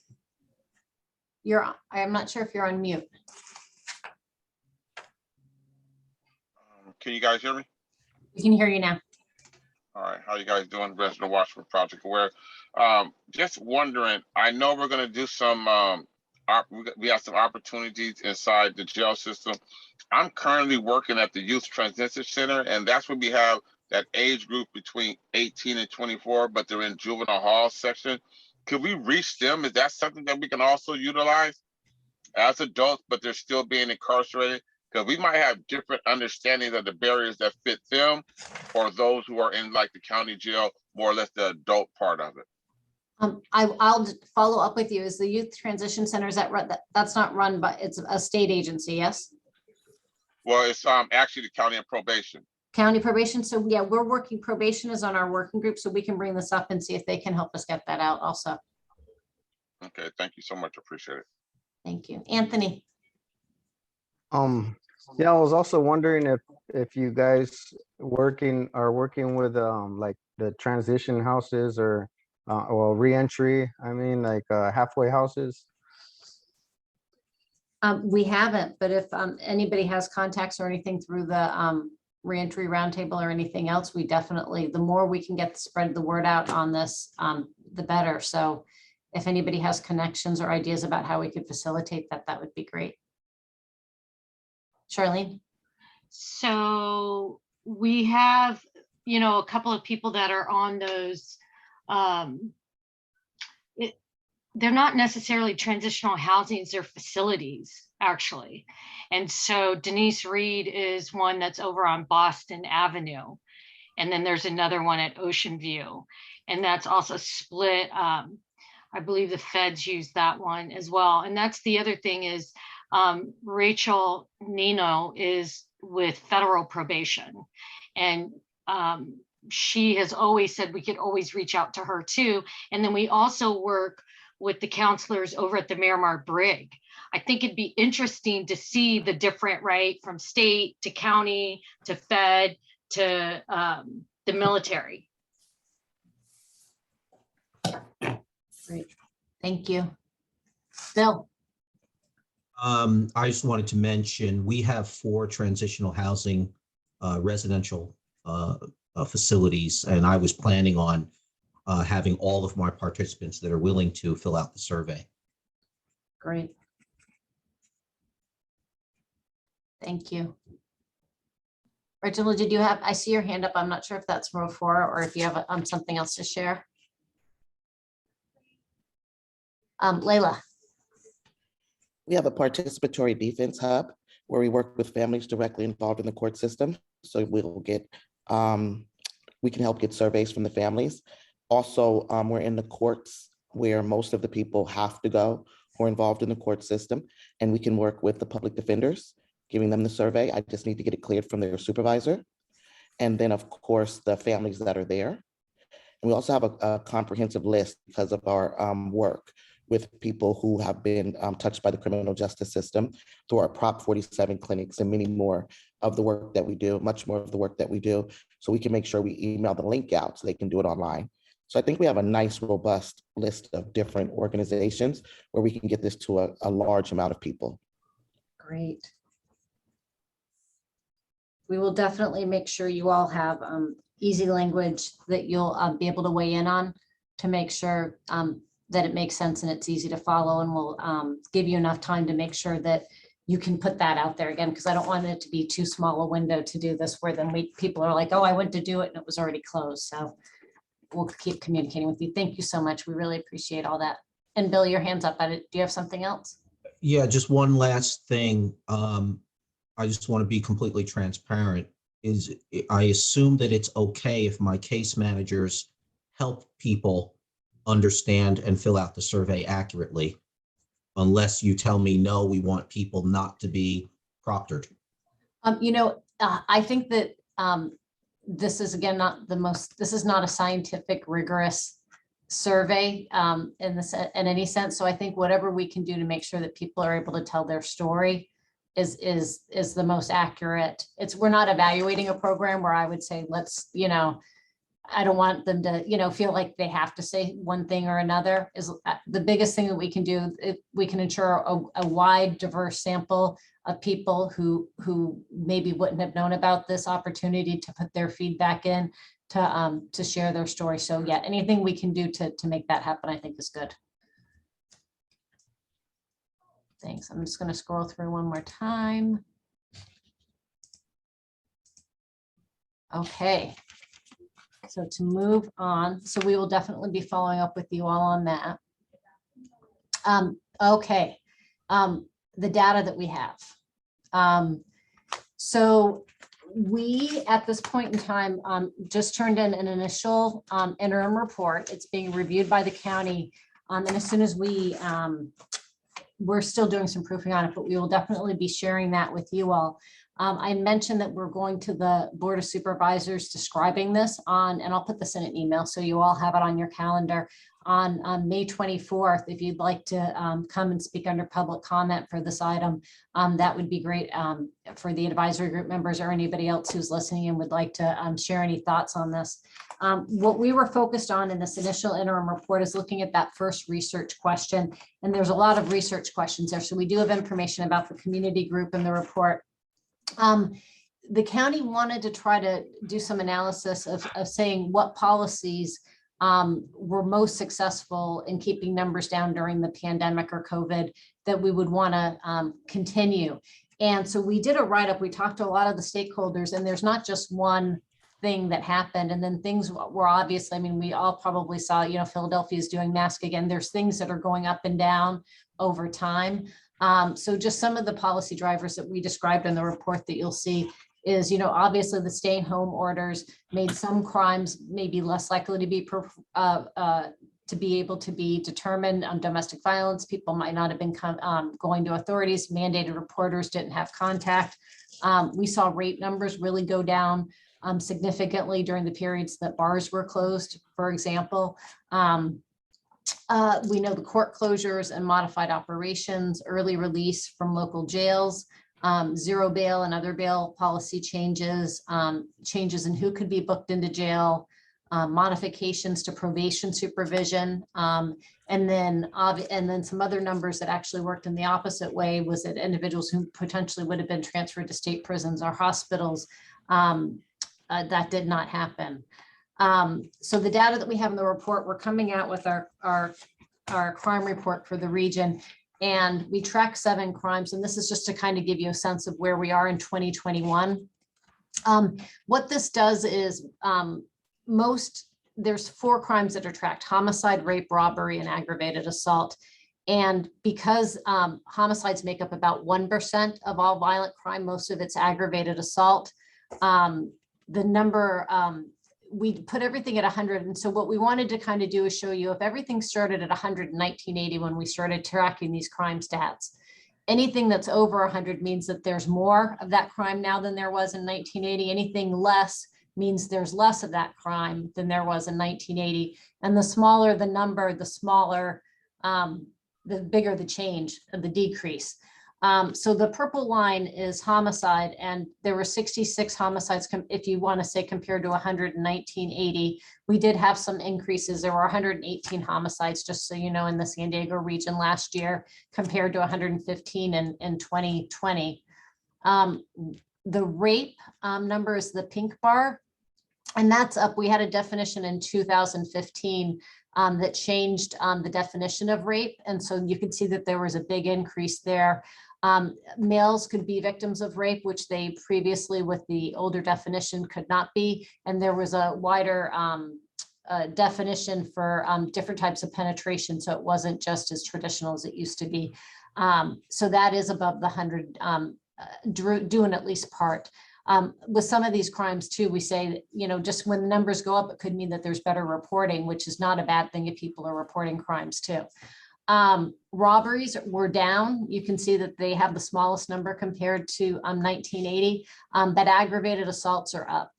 [SPEAKER 1] I'm not sure if you're on mute.
[SPEAKER 13] Can you guys hear me?
[SPEAKER 1] We can hear you now.
[SPEAKER 13] All right, how you guys doing? Reginald Washburn, Project Aware. Just wondering, I know we're going to do some, we have some opportunities inside the jail system. I'm currently working at the Youth Transition Center, and that's where we have that age group between 18 and 24, but they're in juvenile hall section. Could we reach them? Is that something that we can also utilize as adults, but they're still being incarcerated? Because we might have different understandings of the barriers that fit them or those who are in like the county jail, more or less the adult part of it.
[SPEAKER 1] I'll follow up with you. Is the Youth Transition Center, is that that's not run by, it's a state agency, yes?
[SPEAKER 13] Well, it's actually the county and probation.
[SPEAKER 1] County probation. So yeah, we're working, probation is on our working group, so we can bring this up and see if they can help us get that out also.
[SPEAKER 13] Okay, thank you so much. Appreciate it.
[SPEAKER 1] Thank you. Anthony.
[SPEAKER 8] Yeah, I was also wondering if you guys are working with like the transition houses or well, reentry, I mean, like halfway houses.
[SPEAKER 1] We haven't, but if anybody has contacts or anything through the reentry roundtable or anything else, we definitely, the more we can get spread the word out on this, the better. So if anybody has connections or ideas about how we could facilitate that, that would be great. Charlene?
[SPEAKER 2] So we have, a couple of people that are on those. They're not necessarily transitional housings, they're facilities, actually. And so Denise Reed is one that's over on Boston Avenue. And then there's another one at Ocean View. And that's also split. I believe the feds use that one as well. And that's the other thing is Rachel Nino is with federal probation. And she has always said we could always reach out to her too. And then we also work with the counselors over at the Miramar Brig. I think it'd be interesting to see the different, right, from state to county to fed to the military.
[SPEAKER 1] Great, thank you. Bill?
[SPEAKER 10] I just wanted to mention, we have 4 transitional housing residential facilities, and I was planning on having all of my participants that are willing to fill out the survey.
[SPEAKER 1] Great. Thank you. Reginald, did you have, I see your hand up. I'm not sure if that's row 4 or if you have something else to share. Layla.
[SPEAKER 3] We have a participatory defense hub where we work with families directly involved in the court system. So we'll get, we can help get surveys from the families. Also, we're in the courts where most of the people have to go who are involved in the court system, and we can work with the public defenders, giving them the survey. I just need to get it cleared from their supervisor. And then of course, the families that are there. And we also have a comprehensive list because of our work with people who have been touched by the criminal justice system through our Prop 47 clinics and many more of the work that we do, much more of the work that we do. So we can make sure we email the link out so they can do it online. So I think we have a nice, robust list of different organizations where we can get this to a large amount of people.
[SPEAKER 1] Great. We will definitely make sure you all have easy language that you'll be able to weigh in on to make sure that it makes sense and it's easy to follow, and we'll give you enough time to make sure that you can put that out there again, because I don't want it to be too small a window to do this where then people are like, oh, I went to do it and it was already closed. So we'll keep communicating with you. Thank you so much. We really appreciate all that. And Bill, your hand's up at it. Do you have something else?
[SPEAKER 10] Yeah, just one last thing. I just want to be completely transparent. I assume that it's okay if my case managers help people understand and fill out the survey accurately, unless you tell me, no, we want people not to be proctored.
[SPEAKER 1] I think that this is again this is not a scientific rigorous survey in any sense. So I think whatever we can do to make sure that people are able to tell their story is the most accurate. We're not evaluating a program where I would say, let's, I don't want them to, feel like they have to say one thing or another. Is the biggest thing that we can do. We can ensure a wide, diverse sample of people who maybe wouldn't have known about this opportunity to put their feedback in to share their story. So yeah, anything we can do to make that happen, I think is good. Thanks. I'm just going to scroll through one more time. Okay. So to move on, so we will definitely be following up with you all on that. Okay, the data that we have. So we, at this point in time, just turned in an initial interim report. It's being reviewed by the county. And as soon as we're still doing some proofing on it, but we will definitely be sharing that with you all. I mentioned that we're going to the Board of Supervisors describing this on, and I'll put this in an email so you all have it on your calendar, on May 24th. If you'd like to come and speak under public comment for this item, that would be great for the advisory group members or anybody else who's listening and would like to share any thoughts on this. What we were focused on in this initial interim report is looking at that first research question. And there's a lot of research questions there. So we do have information about the community group in the report. The county wanted to try to do some analysis of saying what policies were most successful in keeping numbers down during the pandemic or COVID that we would want to continue. And so we did a write-up. We talked to a lot of the stakeholders, and there's not just one thing that happened. And then things were obviously, I mean, we all probably saw, you know, Philadelphia is doing mask again. There's things that are going up and down over time. So just some of the policy drivers that we described in the report that you'll see is, you know, obviously the stay home orders made some crimes maybe less likely to be able to be determined on domestic violence. People might not have been going to authorities. Mandated reporters didn't have contact. We saw rape numbers really go down significantly during the periods that bars were closed, for example. We know the court closures and modified operations, early release from local jails, zero bail and other bail policy changes, changes in who could be booked into jail, modifications to probation supervision, and then some other numbers that actually worked in the opposite way was that individuals who potentially would have been transferred to state prisons or hospitals, that did not happen. So the data that we have in the report, we're coming out with our crime report for the region, and we track 7 crimes. And this is just to kind of give you a sense of where we are in 2021. What this does is there's 4 crimes that are tracked: homicide, rape, robbery, and aggravated assault. And because homicides make up about 1% of all violent crime, most of it's aggravated assault. The number, we put everything at 100. And so what we wanted to kind of do is show you if everything started at 100 in 1980 when we started tracking these crime stats, anything that's over 100 means that there's more of that crime now than there was in 1980. Anything less means there's less of that crime than there was in 1980. And the smaller the number, the smaller, the bigger the change of the decrease. So the purple line is homicide, and there were 66 homicides, if you want to say compared to 100 in 1980. We did have some increases. There were 118 homicides, just so you know, in the San Diego region last year, compared to 115 in 2020. The rape number is the pink bar, and that's up. We had a definition in 2015 that changed the definition of rape. And so you can see that there was a big increase there. Males could be victims of rape, which they previously with the older definition could not be. And there was a wider definition for different types of penetration. So it wasn't just as traditional as it used to be. So that is above the 100, doing at least part. With some of these crimes too, we say that, you know, just when the numbers go up, it could mean that there's better reporting, which is not a bad thing if people are reporting crimes too. Robberies were down. You can see that they have the smallest number compared to 1980, but aggravated assaults are up.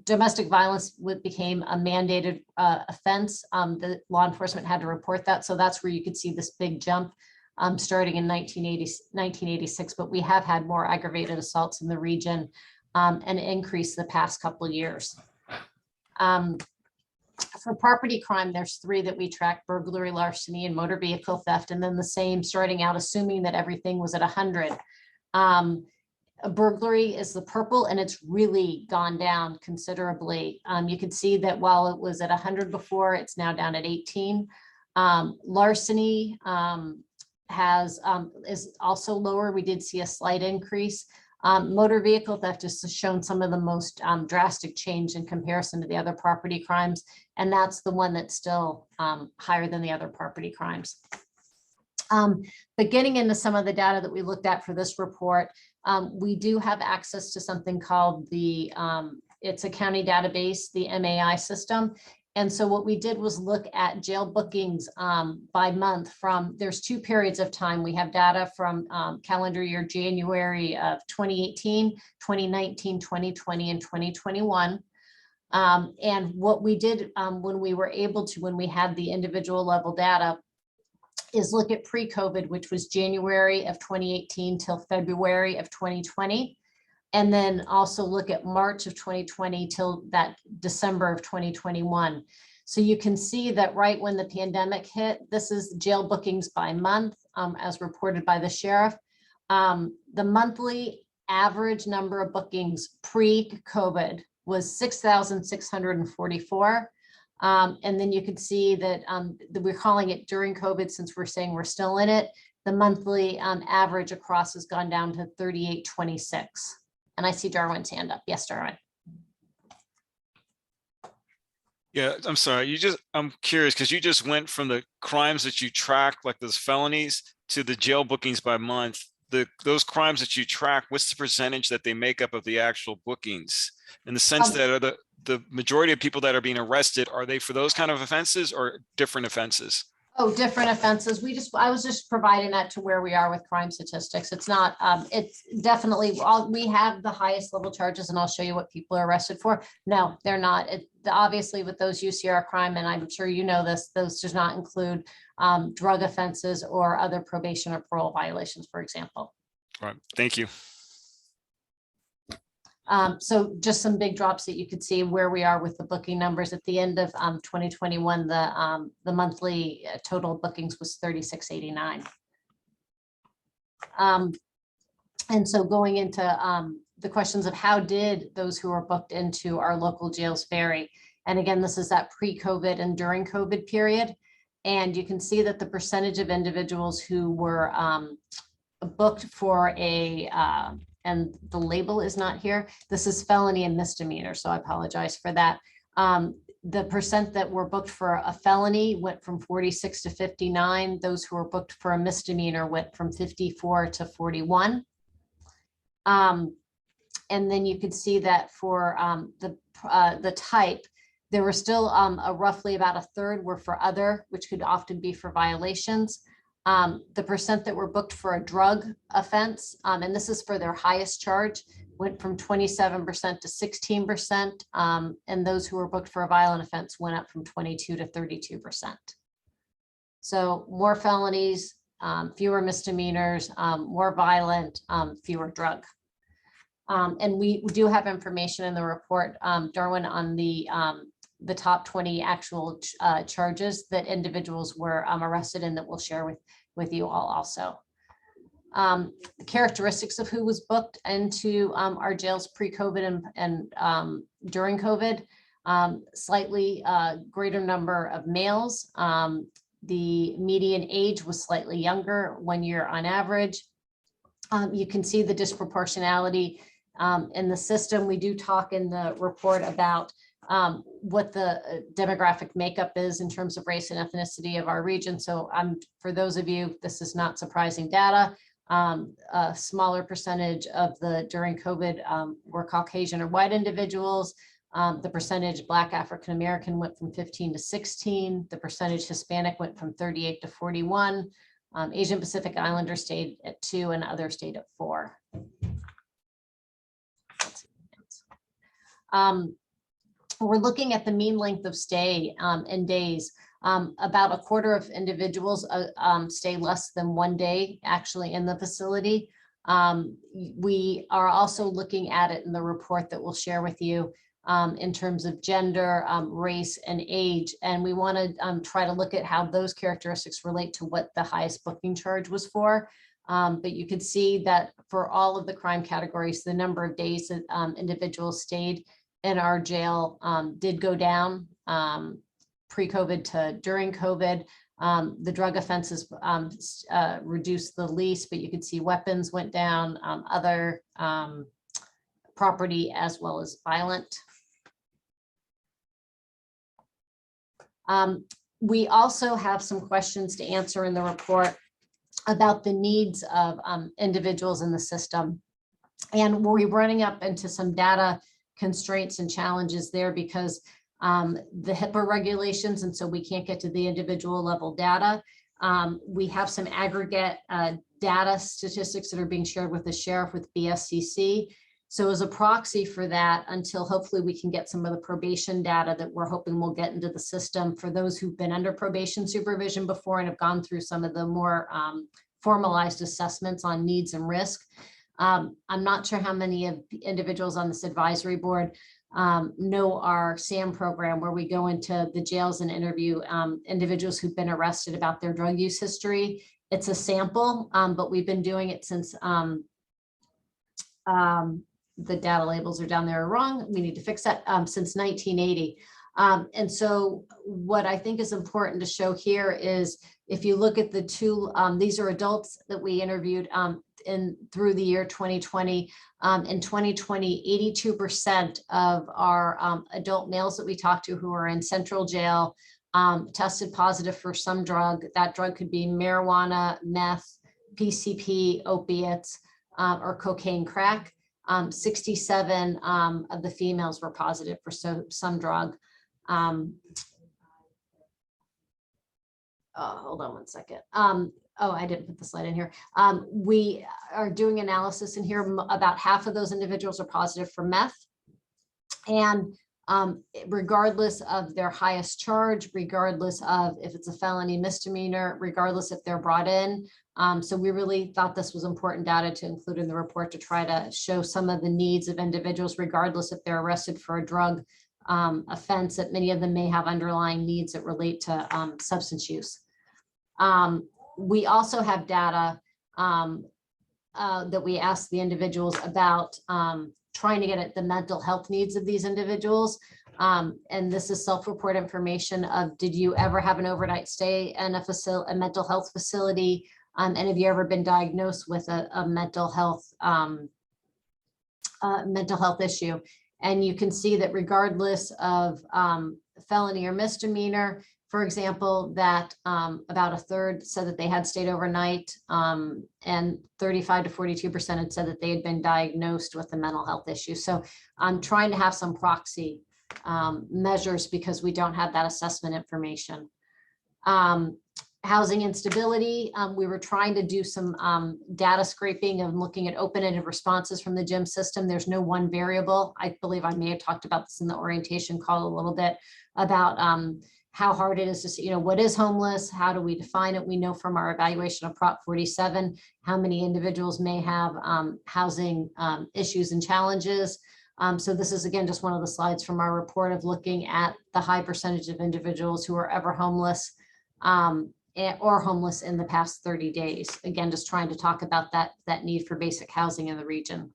[SPEAKER 1] Domestic violence became a mandated offense. The law enforcement had to report that. So that's where you could see this big jump starting in 1986, but we have had more aggravated assaults in the region and increased the past couple of years. For property crime, there's 3 that we track: burglary, larceny, and motor vehicle theft. And then the same starting out, assuming that everything was at 100. A burglary is the purple, and it's really gone down considerably. You can see that while it was at 100 before, it's now down at 18. Larceny is also lower. We did see a slight increase. Motor vehicle theft has shown some of the most drastic change in comparison to the other property crimes. And that's the one that's still higher than the other property crimes. But getting into some of the data that we looked at for this report, we do have access to something called the, it's a county database, the MAI system. And so what we did was look at jail bookings by month from, there's 2 periods of time. We have data from calendar year January of 2018, 2019, 2020, and 2021. And what we did when we were able to, when we had the individual level data, is look at pre-COVID, which was January of 2018 till February of 2020. And then also look at March of 2020 till that December of 2021. So you can see that right when the pandemic hit, this is jail bookings by month as reported by the sheriff. The monthly average number of bookings pre-COVID was 6,644. And then you can see that we're calling it during COVID since we're saying we're still in it. The monthly average across has gone down to 3,826. And I see Darwin's hand up. Yes, Darwin.
[SPEAKER 7] Yeah, I'm sorry. I'm curious because you just went from the crimes that you track, like those felonies, to the jail bookings by month. Those crimes that you track, what's the percentage that they make up of the actual bookings? In the sense that are the majority of people that are being arrested, are they for those kind of offenses or different offenses?
[SPEAKER 1] Oh, different offenses. I was just providing that to where we are with crime statistics. It's not, it's definitely, we have the highest level charges, and I'll show you what people are arrested for. No, they're not. Obviously with those UCR crime, and I'm sure you know this, those does not include drug offenses or other probation or parole violations, for example.
[SPEAKER 7] All right, thank you.
[SPEAKER 1] So just some big drops that you could see where we are with the booking numbers at the end of 2021. The monthly total bookings was 3,689. And so going into the questions of how did those who are booked into our local jails vary? And again, this is that pre-COVID and during COVID period. And you can see that the percentage of individuals who were booked for a and the label is not here. This is felony and misdemeanor, so I apologize for that. The percent that were booked for a felony went from 46 to 59. Those who were booked for a misdemeanor went from 54 to 41. And then you could see that for the type, there were still roughly about a third were for other, which could often be for violations. The percent that were booked for a drug offense, and this is for their highest charge, went from 27% to 16%. And those who were booked for a violent offense went up from 22 to 32%. So more felonies, fewer misdemeanors, more violent, fewer drug. And we do have information in the report, Darwin, on the top 20 actual charges that individuals were arrested in that we'll share with you all also. The characteristics of who was booked into our jails pre-COVID and during COVID, slightly greater number of males. The median age was slightly younger, 1 year on average. You can see the disproportionality in the system. We do talk in the report about what the demographic makeup is in terms of race and ethnicity of our region. So for those of you, this is not surprising data. A smaller percentage of the during COVID were Caucasian or white individuals. The percentage Black African American went from 15 to 16. The percentage Hispanic went from 38 to 41. Asian Pacific Islander stayed at 2 and other stayed at 4. We're looking at the mean length of stay in days. About a quarter of individuals stay less than 1 day actually in the facility. We are also looking at it in the report that we'll share with you in terms of gender, race, and age. And we want to try to look at how those characteristics relate to what the highest booking charge was for. But you could see that for all of the crime categories, the number of days that individuals stayed in our jail did go down pre-COVID to during COVID. The drug offenses reduced the least, but you could see weapons went down, other property as well as violent. We also have some questions to answer in the report about the needs of individuals in the system. And we're running up into some data constraints and challenges there because the HIPAA regulations, and so we can't get to the individual level data. We have some aggregate data statistics that are being shared with the sheriff with BSCC. So as a proxy for that, until hopefully we can get some of the probation data that we're hoping will get into the system for those who've been under probation supervision before and have gone through some of the more formalized assessments on needs and risk. I'm not sure how many of the individuals on this advisory board know our SAM program, where we go into the jails and interview individuals who've been arrested about their drug use history. It's a sample, but we've been doing it since the data labels are down there are wrong. We need to fix that since 1980. And so what I think is important to show here is if you look at the two, these are adults that we interviewed through the year 2020. In 2020, 82% of our adult males that we talked to who are in central jail tested positive for some drug. That drug could be marijuana, meth, PCP, opiates, or cocaine crack. 67 of the females were positive for some drug. Hold on one second. Oh, I didn't put the slide in here. We are doing analysis in here. About half of those individuals are positive for meth. And regardless of their highest charge, regardless of if it's a felony misdemeanor, regardless if they're brought in. So we really thought this was important data to include in the report to try to show some of the needs of individuals, regardless if they're arrested for a drug offense, that many of them may have underlying needs that relate to substance use. We also have data that we asked the individuals about trying to get at the mental health needs of these individuals. And this is self-report information of, did you ever have an overnight stay in a mental health facility? And have you ever been diagnosed with a mental health issue? And you can see that regardless of felony or misdemeanor, for example, that about a third said that they had stayed overnight, and 35 to 42% had said that they had been diagnosed with a mental health issue. So I'm trying to have some proxy measures because we don't have that assessment information. Housing instability, we were trying to do some data scraping and looking at open-ended responses from the gym system. There's no one variable. I believe I may have talked about this in the orientation call a little bit about how hard it is to see, what is homeless? How do we define it? We know from our evaluation of Prop 47, how many individuals may have housing issues and challenges. So this is, again, just one of the slides from our report of looking at the high percentage of individuals who are ever homeless or homeless in the past 30 days. Again, just trying to talk about that need for basic housing in the region.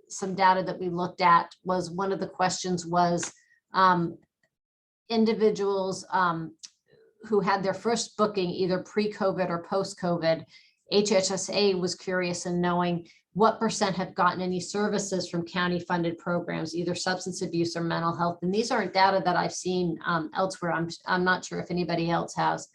[SPEAKER 1] Some data that we looked at was, one of the questions was individuals who had their first booking either pre-COVID or post-COVID. HHSA was curious in knowing what % have gotten any services from county funded programs, either substance abuse or mental health. And these aren't data that I've seen elsewhere. I'm not sure if anybody else has.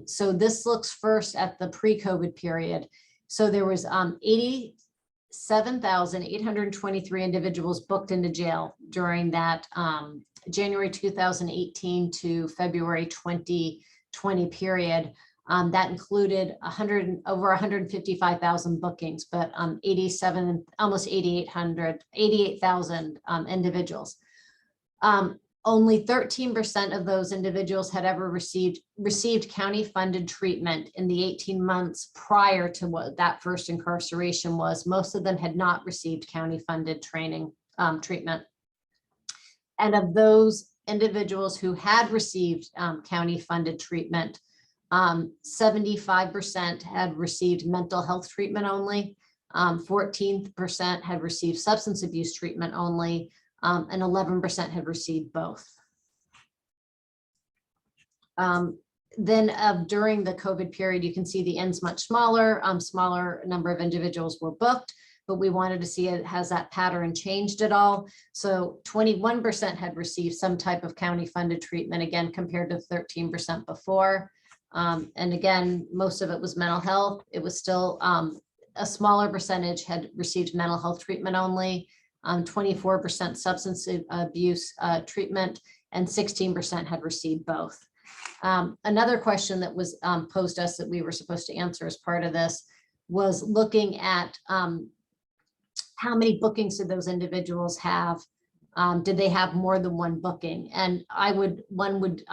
[SPEAKER 1] So this looks first at the pre-COVID period. So there was 87,823 individuals booked into jail during that January 2018 to February 2020 period. That included over 155,000 bookings, but almost 88,000 individuals. Only 13% of those individuals had ever received county funded treatment in the 18 months prior to what that first incarceration was. Most of them had not received county funded treatment. And of those individuals who had received county funded treatment, 75% had received mental health treatment only, 14% had received substance abuse treatment only, and 11% had received both. Then during the COVID period, you can see the ends much smaller, smaller number of individuals were booked, but we wanted to see it, has that pattern changed at all? So 21% had received some type of county funded treatment, again, compared to 13% before. And again, most of it was mental health. It was still a smaller percentage had received mental health treatment only, 24% substance abuse treatment, and 16% had received both. Another question that was posed to us that we were supposed to answer as part of this was looking at how many bookings did those individuals have? Did they have more than one booking? And one would,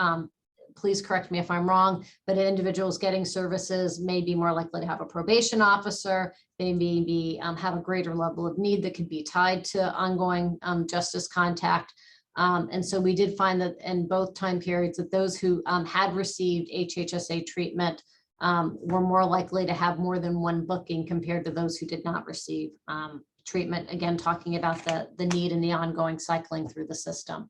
[SPEAKER 1] please correct me if I'm wrong, but individuals getting services may be more likely to have a probation officer. They may have a greater level of need that could be tied to ongoing justice contact. And so we did find that in both time periods that those who had received HHSA treatment were more likely to have more than one booking compared to those who did not receive treatment. Again, talking about the need and the ongoing cycling through the system.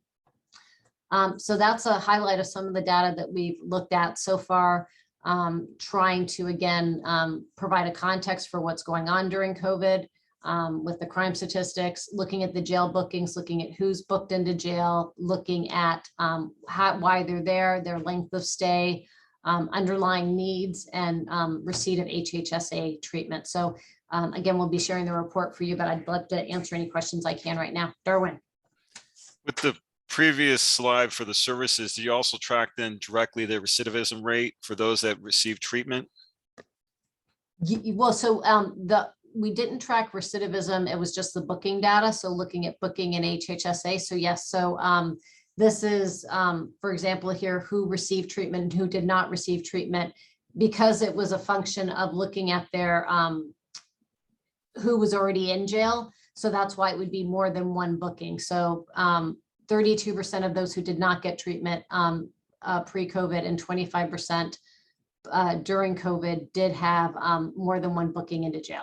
[SPEAKER 1] So that's a highlight of some of the data that we've looked at so far, trying to, again, provide a context for what's going on during COVID with the crime statistics, looking at the jail bookings, looking at who's booked into jail, looking at why they're there, their length of stay, underlying needs, and receipt of HHSA treatment. So again, we'll be sharing the report for you, but I'd love to answer any questions I can right now. Darwin.
[SPEAKER 7] With the previous slide for the services, do you also track then directly the recidivism rate for those that receive treatment?
[SPEAKER 1] Well, so we didn't track recidivism. It was just the booking data. So looking at booking in HHSA. So yes, so this is, for example, here, who received treatment and who did not receive treatment, because it was a function of looking at their who was already in jail. So that's why it would be more than one booking. So 32% of those who did not get treatment pre-COVID and 25% during COVID did have more than one booking into jail.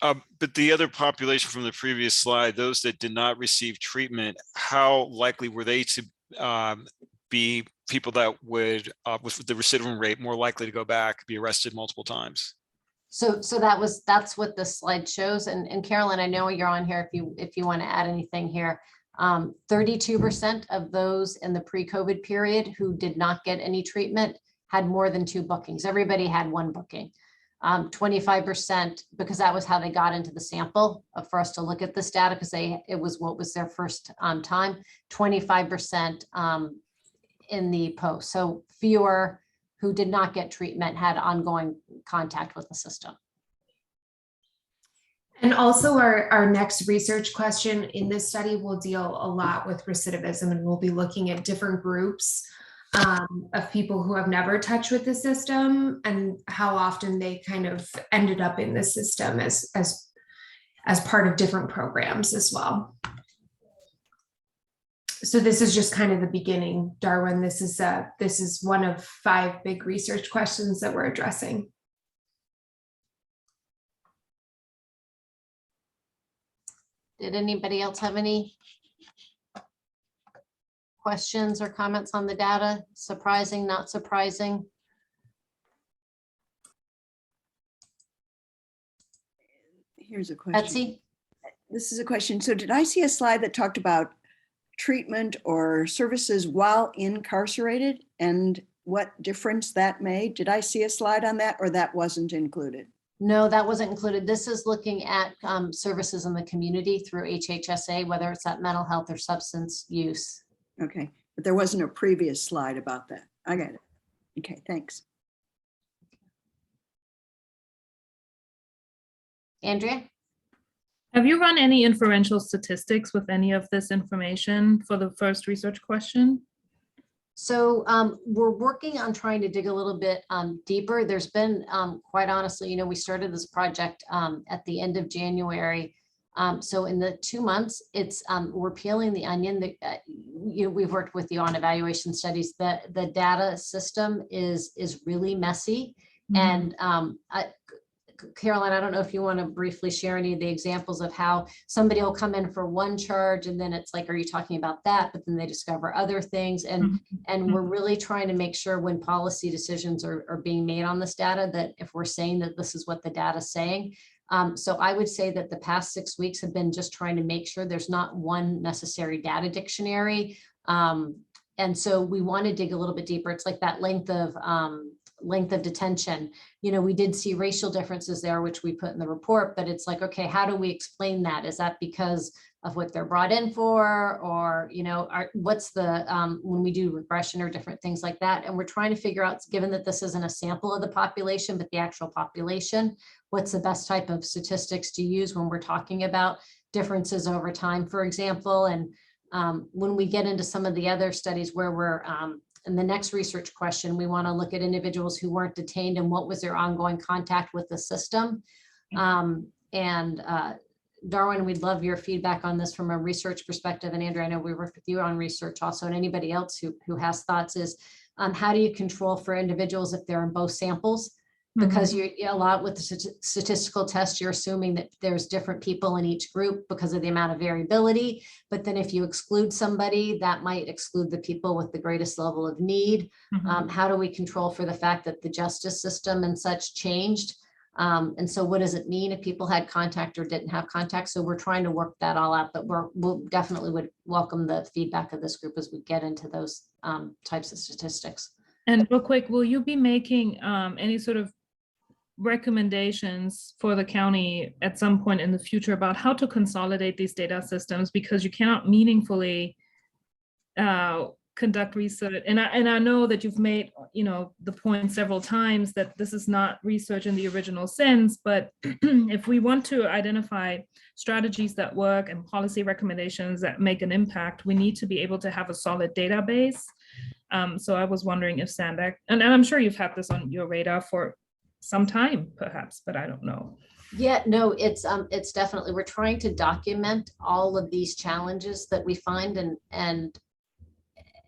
[SPEAKER 7] But the other population from the previous slide, those that did not receive treatment, how likely were they to be people that would, with the recidivism rate, more likely to go back, be arrested multiple times?
[SPEAKER 1] So that's what this slide shows. And Carolyn, I know you're on here if you want to add anything here. 32% of those in the pre-COVID period who did not get any treatment had more than 2 bookings. Everybody had 1 booking. 25%, because that was how they got into the sample for us to look at this data, because it was what was their first time. 25% in the post. So fewer who did not get treatment had ongoing contact with the system.
[SPEAKER 14] And also our next research question in this study will deal a lot with recidivism, and we'll be looking at different groups of people who have never touched with the system and how often they kind of ended up in the system as part of different programs as well. So this is just kind of the beginning, Darwin. This is one of 5 big research questions that we're addressing.
[SPEAKER 1] Did anybody else have any questions or comments on the data? Surprising, not surprising?
[SPEAKER 9] Here's a question.
[SPEAKER 1] Betsy?
[SPEAKER 9] This is a question. So did I see a slide that talked about treatment or services while incarcerated and what difference that made? Did I see a slide on that, or that wasn't included?
[SPEAKER 1] No, that wasn't included. This is looking at services in the community through HHSA, whether it's that mental health or substance use.
[SPEAKER 9] Okay, but there wasn't a previous slide about that. I got it. Okay, thanks.
[SPEAKER 1] Andrea?
[SPEAKER 5] Have you run any inferential statistics with any of this information for the first research question?
[SPEAKER 1] So we're working on trying to dig a little bit deeper. There's been, quite honestly, we started this project at the end of January. So in the 2 months, it's we're peeling the onion. We've worked with you on evaluation studies. The data system is really messy, and Caroline, I don't know if you want to briefly share any of the examples of how somebody will come in for one charge and then it's like, are you talking about that? But then they discover other things. And we're really trying to make sure when policy decisions are being made on this data, that if we're saying that this is what the data is saying. So I would say that the past 6 weeks have been just trying to make sure there's not one necessary data dictionary. And so we want to dig a little bit deeper. It's like that length of detention. You know, we did see racial differences there, which we put in the report, but it's like, okay, how do we explain that? Is that because of what they're brought in for, or, you know, what's the, when we do regression or different things like that? And we're trying to figure out, given that this isn't a sample of the population, but the actual population, what's the best type of statistics to use when we're talking about differences over time, for example. And when we get into some of the other studies where we're, in the next research question, we want to look at individuals who weren't detained and what was their ongoing contact with the system. Darwin, we'd love your feedback on this from a research perspective. And Andrew, I know we work with you on research also, and anybody else who has thoughts is, how do you control for individuals if they're in both samples? Because a lot with the statistical test, you're assuming that there's different people in each group because of the amount of variability. But then if you exclude somebody, that might exclude the people with the greatest level of need. How do we control for the fact that the justice system and such changed? And so what does it mean if people had contact or didn't have contact? So we're trying to work that all out, but we'll definitely would welcome the feedback of this group as we get into those types of statistics.
[SPEAKER 5] And real quick, will you be making any sort of recommendations for the county at some point in the future about how to consolidate these data systems, because you cannot meaningfully conduct research? And I know that you've made, you know, the point several times that this is not research in the original sense, but if we want to identify strategies that work and policy recommendations that make an impact, we need to be able to have a solid database. So I was wondering if SANDAG, and I'm sure you've had this on your radar for some time perhaps, but I don't know.
[SPEAKER 1] Yeah, no, it's definitely, we're trying to document all of these challenges that we find,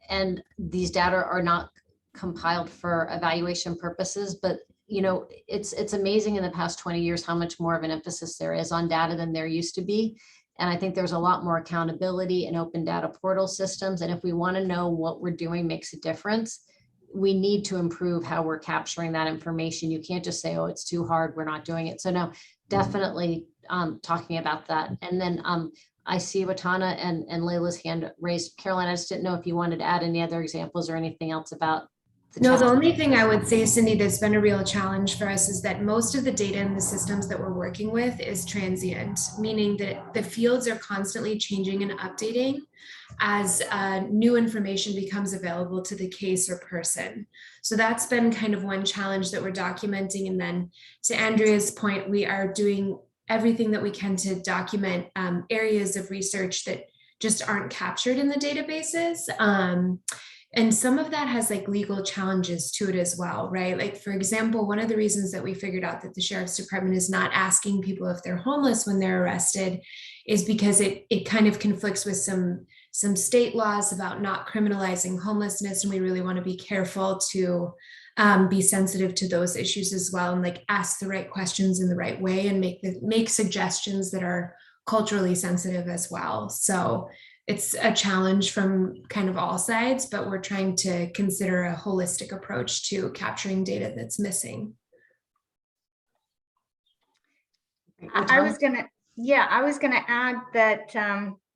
[SPEAKER 1] and these data are not compiled for evaluation purposes, but you know, it's amazing in the past 20 years how much more of an emphasis there is on data than there used to be. And I think there's a lot more accountability in open data portal systems. And if we want to know what we're doing makes a difference, we need to improve how we're capturing that information. You can't just say, oh, it's too hard, we're not doing it. So no, definitely talking about that. And then I see Watana and Layla's hand raised. Caroline, I just didn't know if you wanted to add any other examples or anything else about
[SPEAKER 14] the only thing I would say, Cindy, that's been a real challenge for us is that most of the data in the systems that we're working with is transient, meaning that the fields are constantly changing and updating as new information becomes available to the case or person. So that's been kind of one challenge that we're documenting. And then to Andrea's point, we are doing everything that we can to document areas of research that just aren't captured in the databases. And some of that has like legal challenges to it as well, right? Like, for example, one of the reasons that we figured out that the Sheriff's Department is not asking people if they're homeless when they're arrested is because it kind of conflicts with some state laws about not criminalizing homelessness. And we really want to be careful to be sensitive to those issues as well, and like ask the right questions in the right way and make suggestions that are culturally sensitive as well. So it's a challenge from kind of all sides, but we're trying to consider a holistic approach to capturing data that's missing.
[SPEAKER 11] I was gonna add that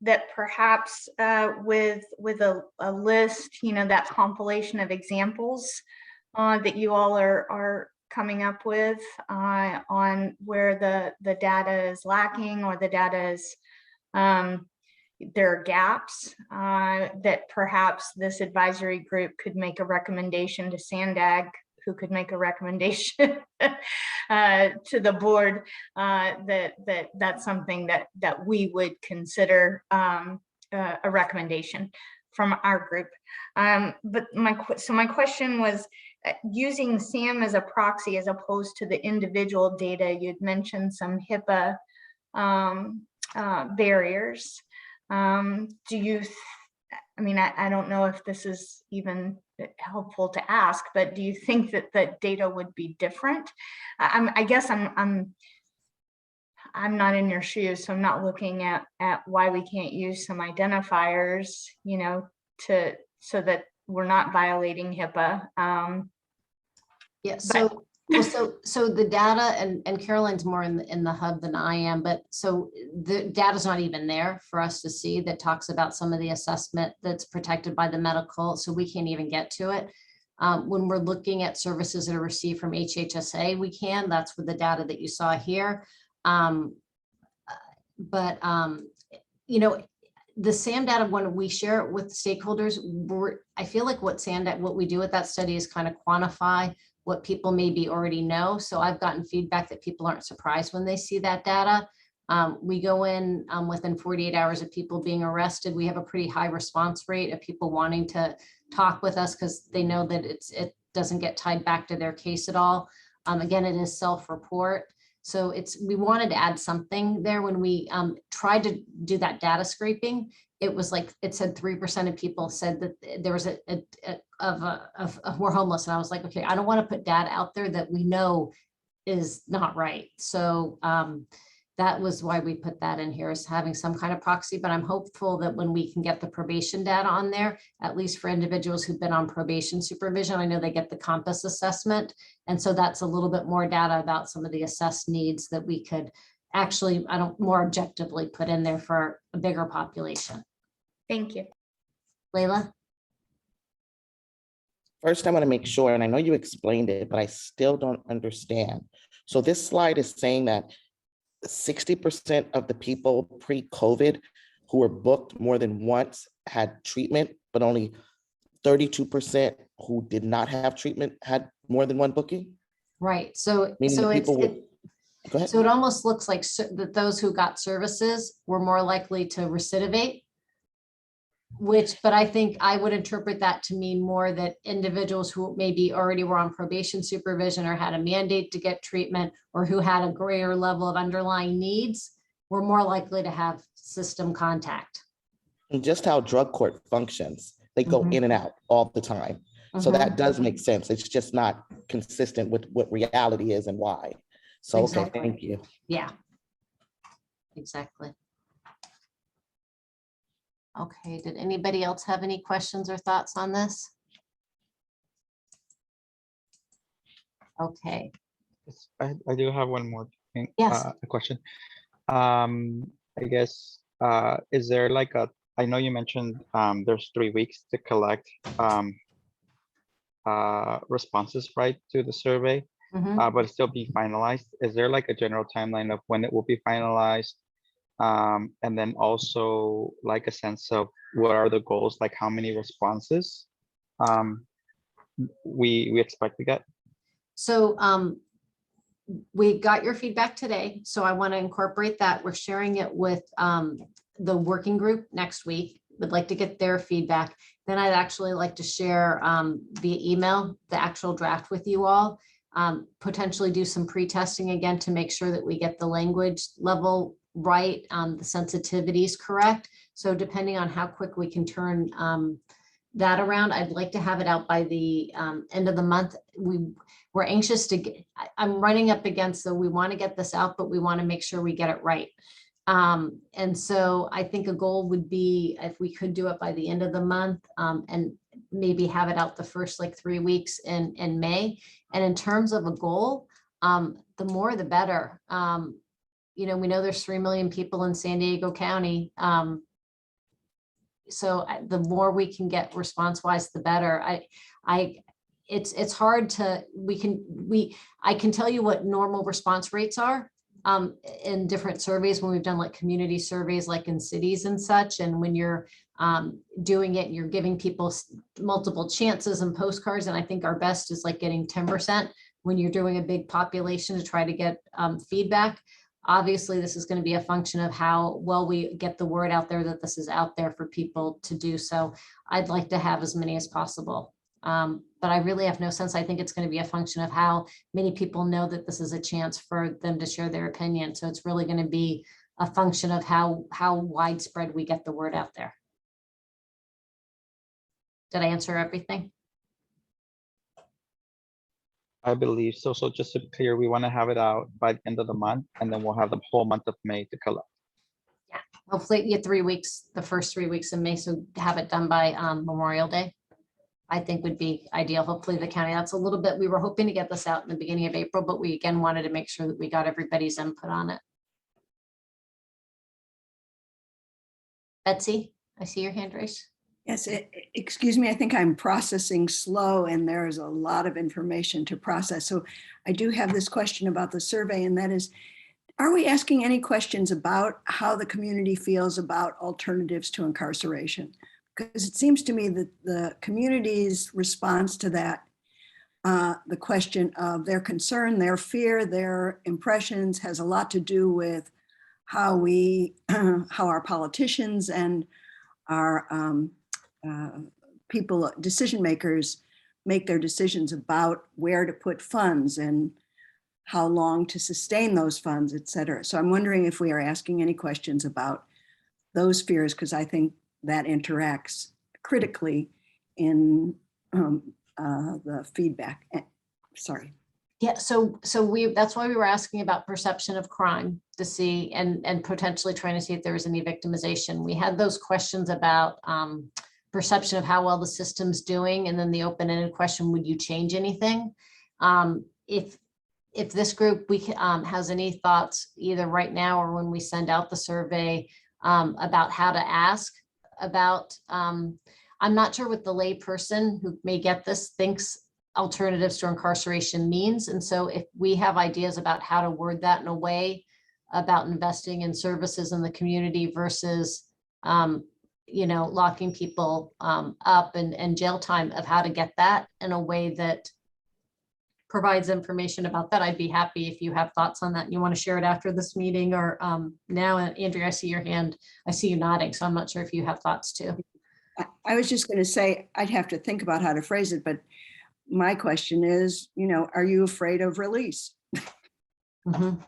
[SPEAKER 11] that perhaps with a list, you know, that compilation of examples that you all are coming up with on where the data is lacking or the data is there are gaps, that perhaps this advisory group could make a recommendation to SANDAG, who could make a recommendation to the board, that's something that we would consider a recommendation from our group. But my question was, using SAM as a proxy as opposed to the individual data, you'd mentioned some HIPAA barriers. I mean, I don't know if this is even helpful to ask, but do you think that the data would be different? I guess I'm not in your shoes, so I'm not looking at why we can't use some identifiers, you know, so that we're not violating HIPAA.
[SPEAKER 1] Yeah, so so the data, and Caroline's more in the hub than I am, but so the data's not even there for us to see that talks about some of the assessment that's protected by the medical, so we can't even get to it. When we're looking at services that are received from HHSA, we can, that's with the data that you saw here. You know, the SAM data, when we share it with stakeholders, I feel like what we do with that study is kind of quantify what people maybe already know. So I've gotten feedback that people aren't surprised when they see that data. We go in within 48 hours of people being arrested. We have a pretty high response rate of people wanting to talk with us because they know that it doesn't get tied back to their case at all. Again, it is self-report. So we wanted to add something there. When we tried to do that data scraping, it was like, it said 3% of people said that there was were homeless. And I was like, okay, I don't want to put data out there that we know is not right. So that was why we put that in here, is having some kind of proxy, but I'm hopeful that when we can get the probation data on there, at least for individuals who've been on probation supervision, I know they get the COMPAS assessment. And so that's a little bit more data about some of the assessed needs that we could actually, more objectively put in there for a bigger population.
[SPEAKER 11] Thank you.
[SPEAKER 1] Layla?
[SPEAKER 3] First, I want to make sure, and I know you explained it, but I still don't understand. So this slide is saying that 60% of the people pre-COVID who were booked more than once had treatment, but only 32% who did not have treatment had more than one booking?
[SPEAKER 1] Right. So
[SPEAKER 3] Meaning go ahead.
[SPEAKER 1] So it almost looks like that those who got services were more likely to recidivate, but I think I would interpret that to mean more that individuals who maybe already were on probation supervision or had a mandate to get treatment, or who had a greater level of underlying needs, were more likely to have system contact.
[SPEAKER 3] And just how drug court functions, they go in and out all the time. So that does make sense. It's just not consistent with what reality is and why. So,
[SPEAKER 1] Exactly.
[SPEAKER 3] Okay, thank you.
[SPEAKER 1] Yeah, exactly. Okay, did anybody else have any questions or thoughts on this? Okay.
[SPEAKER 6] Yes, I do have one more thing.
[SPEAKER 1] Yes.
[SPEAKER 6] A question. I guess, is there like I know you mentioned there's 3 weeks to collect responses, right, to the survey, but it still be finalized. Is there like a general timeline of when it will be finalized? And then also like a sense of what are the goals, like how many responses we expect to get?
[SPEAKER 1] So we got your feedback today, so I want to incorporate that. We're sharing it with the working group next week. Would like to get their feedback. Then I'd actually like to share via email the actual draft with you all. Potentially do some pre-testing again to make sure that we get the language level right, the sensitivity is correct. So depending on how quick we can turn that around, I'd like to have it out by the end of the month. We're anxious to get, I'm running up against, so we want to get this out, but we want to make sure we get it right. And so I think a goal would be if we could do it by the end of the month, and maybe have it out the first like 3 weeks in May. And in terms of a goal, the more the better. You know, we know there's 3 million people in San Diego County. So the more we can get response wise, the better. It's hard to, I can tell you what normal response rates are in different surveys when we've done like community surveys, like in cities and such. And when you're doing it, you're giving people multiple chances and postcards. And I think our best is like getting 10% when you're doing a big population to try to get feedback. Obviously, this is going to be a function of how well we get the word out there that this is out there for people to do. So I'd like to have as many as possible. But I really have no sense. I think it's going to be a function of how many people know that this is a chance for them to share their opinion. So it's really going to be a function of how widespread we get the word out there. Did I answer everything?
[SPEAKER 6] I believe so. So just to be clear, we want to have it out by the end of the month, and then we'll have the whole month of May to collect.
[SPEAKER 1] Hopefully you get 3 weeks, the first 3 weeks in May, so have it done by Memorial Day. I think would be ideal. Hopefully the county, that's a little bit, we were hoping to get this out in the beginning of April, but we again wanted to make sure that we got everybody's input on it. Betsy, I see your hand raised.
[SPEAKER 9] Yes, excuse me, I think I'm processing slow and there's a lot of information to process. So I do have this question about the survey, and that is, are we asking any questions about how the community feels about alternatives to incarceration? Because it seems to me that the community's response to that, the question of their concern, their fear, their impressions has a lot to do with how how our politicians and our people, decision makers, make their decisions about where to put funds and how long to sustain those funds, et cetera. So I'm wondering if we are asking any questions about those fears, because I think that interacts critically in the feedback. Sorry.
[SPEAKER 1] Yeah, so that's why we were asking about perception of crime to see and potentially trying to see if there was any victimization. We had those questions about perception of how well the system's doing, and then the open-ended question, would you change anything? If this group has any thoughts either right now or when we send out the survey about how to ask about, I'm not sure what the lay person who may get this thinks alternatives to incarceration means. And so if we have ideas about how to word that in a way about investing in services in the community versus, locking people up and jail time, of how to get that in a way that provides information about that, I'd be happy if you have thoughts on that and you want to share it after this meeting or now. And Andrea, I see your hand. I see you nodding, so I'm not sure if you have thoughts too.
[SPEAKER 9] I was just going to say, I'd have to think about how to phrase it, but my question is, are you afraid of release?
[SPEAKER 1] Mm-hmm.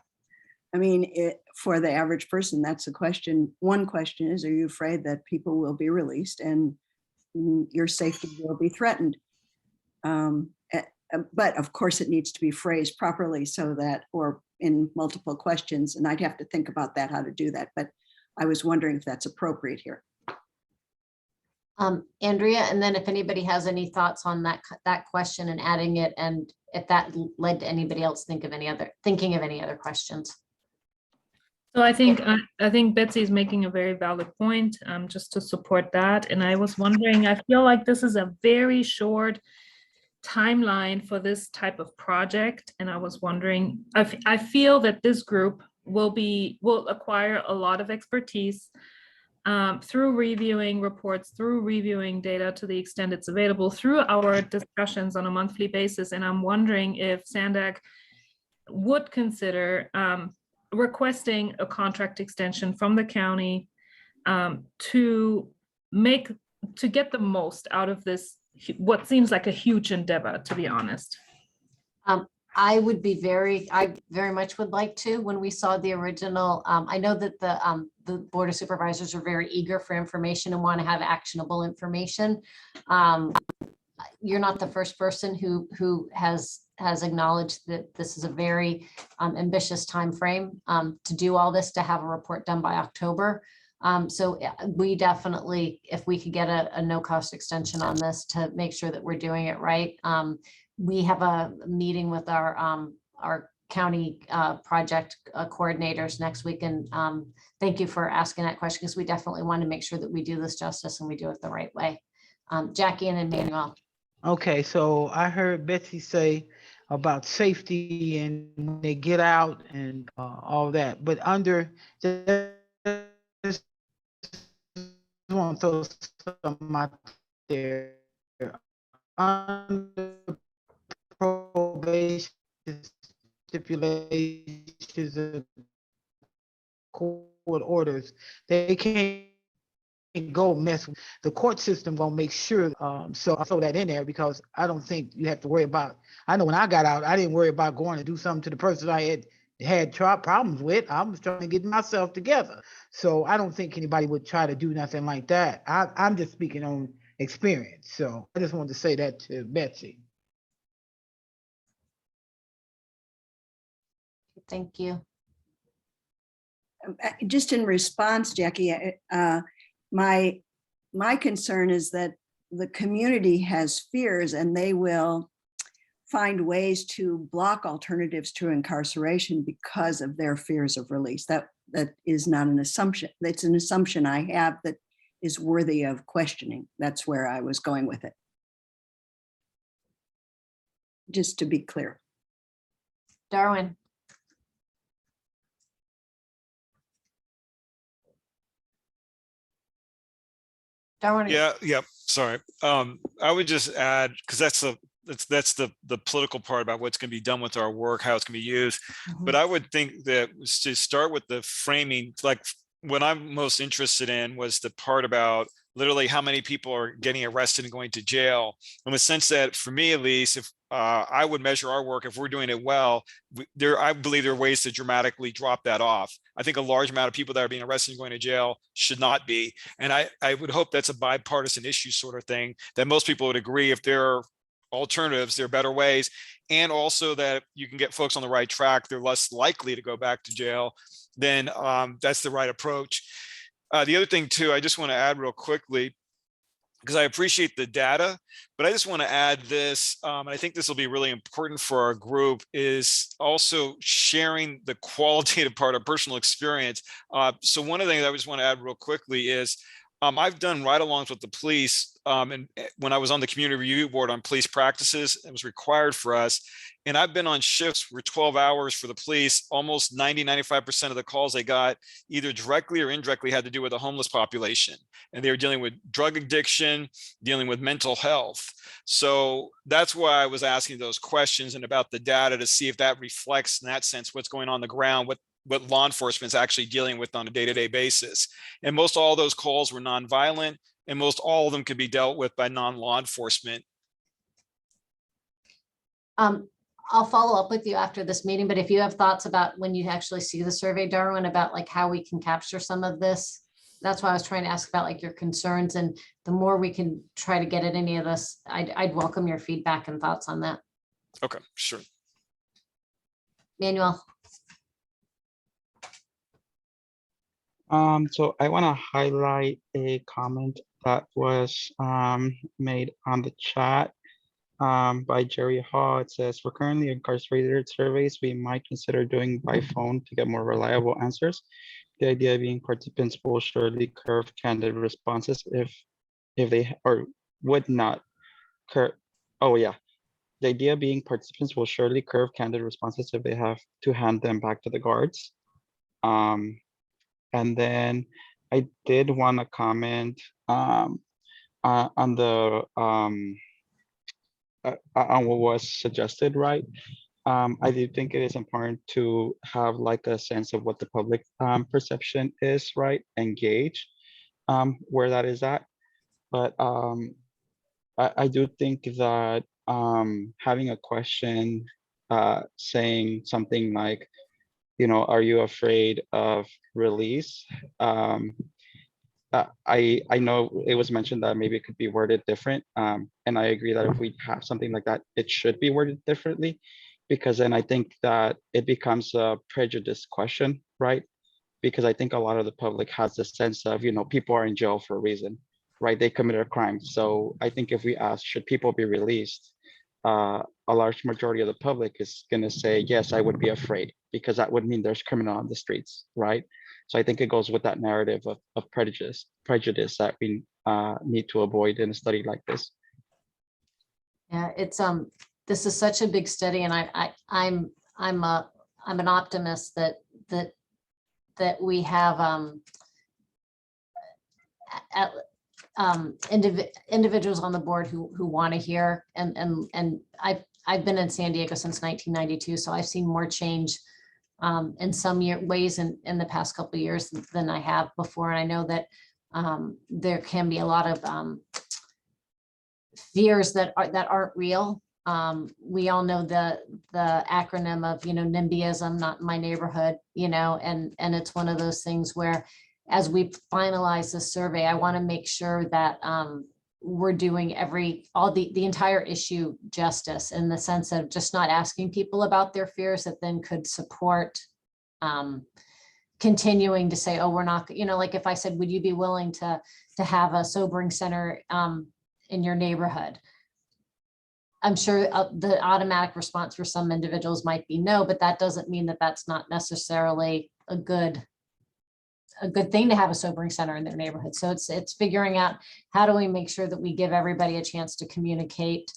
[SPEAKER 9] I mean, for the average person, that's the question. One question is, are you afraid that people will be released and your safety will be threatened? But of course, it needs to be phrased properly so that, or in multiple questions, and I'd have to think about that, how to do that. But I was wondering if that's appropriate here.
[SPEAKER 1] Andrea, and then if anybody has any thoughts on that question and adding it, and if that led to anybody else thinking of any other questions.
[SPEAKER 5] So I think Betsy is making a very valid point, just to support that. And I was wondering, I feel like this is a very short timeline for this type of project. And I was wondering, I feel that this group will acquire a lot of expertise through reviewing reports, through reviewing data to the extent it's available, through our discussions on a monthly basis. And I'm wondering if SANDAG would consider requesting a contract extension from the county to get the most out of this, what seems like a huge endeavor, to be honest.
[SPEAKER 1] I very much would like to. When we saw the original, I know that the Board of Supervisors are very eager for information and want to have actionable information. You're not the first person who has acknowledged that this is a very ambitious time frame to do all this, to have a report done by October. So we definitely, if we could get a no-cost extension on this to make sure that we're doing it right. We have a meeting with our county project coordinators next week, and thank you for asking that question, because we definitely want to make sure that we do this justice and we do it the right way. Jackie and Emmanuel.
[SPEAKER 12] Okay, so I heard Betsy say about safety and when they get out and all that, but under just want to throw something out there. Under probation stipulations of court orders, they can't go mess with the court system. Gonna make sure, so I throw that in there because I don't think you have to worry about, I know when I got out, I didn't worry about going to do something to the person I had problems with. I was trying to get myself together. So I don't think anybody would try to do nothing like that. I'm just speaking on experience. So I just wanted to say that to Betsy.
[SPEAKER 1] Thank you.
[SPEAKER 9] Just in response, Jackie, my concern is that the community has fears and they will find ways to block alternatives to incarceration because of their fears of release. That is not an assumption. That's an assumption I have that is worthy of questioning. That's where I was going with it. Just to be clear.
[SPEAKER 1] Darwin. Darwin.
[SPEAKER 7] Yeah, sorry. I would just add, because that's the political part about what's going to be done with our work, how it's going to be used. But I would think that to start with the framing, like what I'm most interested in was the part about literally how many people are getting arrested and going to jail. In the sense that, for me at least, if I would measure our work, if we're doing it well, I believe there are ways to dramatically drop that off. I think a large amount of people that are being arrested and going to jail should not be. And I would hope that's a bipartisan issue sort of thing, that most people would agree if there are alternatives, there are better ways. And also that you can get folks on the right track, they're less likely to go back to jail, then that's the right approach. The other thing too, I just want to add real quickly, because I appreciate the data, but I just want to add this, and I think this will be really important for our group, is also sharing the qualitative part of personal experience. So one of the things I just want to add real quickly is I've done ride-alongs with the police, and when I was on the community review board on police practices, it was required for us. And I've been on shifts for 12 hours for the police. Almost 95% of the calls they got, either directly or indirectly, had to do with the homeless population. And they were dealing with drug addiction, dealing with mental health. So that's why I was asking those questions and about the data to see if that reflects, in that sense, what's going on the ground, what law enforcement is actually dealing with on a day-to-day basis. And most all those calls were nonviolent, and most all of them could be dealt with by non-law enforcement.
[SPEAKER 1] I'll follow up with you after this meeting, but if you have thoughts about when you actually see the survey, Darwin, about like how we can capture some of this, that's why I was trying to ask about like your concerns, and the more we can try to get at any of this, I'd welcome your feedback and thoughts on that.
[SPEAKER 7] Okay, sure.
[SPEAKER 1] Manuel.
[SPEAKER 6] So I want to highlight a comment that was made on the chat by Jerry Hall. It says, for currently incarcerated surveys, we might consider doing by phone to get more reliable answers. The idea being participants will surely curve candid responses if they or would not curve. Oh yeah. The idea being participants will surely curve candid responses if they have to hand them back to the guards. And then I did want to comment on the on what was suggested, right? I do think it is important to have like a sense of what the public perception is, right? Engage where that is at. But I do think that having a question saying something like, you know, are you afraid of release? I know it was mentioned that maybe it could be worded different. And I agree that if we have something like that, it should be worded differently, because then I think that it becomes a prejudice question, right? Because I think a lot of the public has the sense of, you know, people are in jail for a reason, right? They committed a crime. So I think if we ask, should people be released? A large majority of the public is going to say, yes, I would be afraid, because that would mean there's criminal on the streets, right? So I think it goes with that narrative of prejudice that we need to avoid in a study like this.
[SPEAKER 1] Yeah, it's this is such a big study, and I'm an optimist that we have individuals on the board who want to hear, and I've been in San Diego since 1992, so I've seen more change in some ways in the past couple of years than I have before, and I know that there can be a lot of fears that aren't real. We all know the acronym of, you know, NIMBYism, not in my neighborhood, you know, and it's one of those things where, as we finalize the survey, I want to make sure that we're doing the entire issue justice, in the sense of just not asking people about their fears that then could support continuing to say, oh, we're not, like if I said, would you be willing to have a sobering center in your neighborhood? I'm sure the automatic response for some individuals might be no, but that doesn't mean that that's not necessarily a good thing to have a sobering center in their neighborhood. So it's figuring out how do we make sure that we give everybody a chance to communicate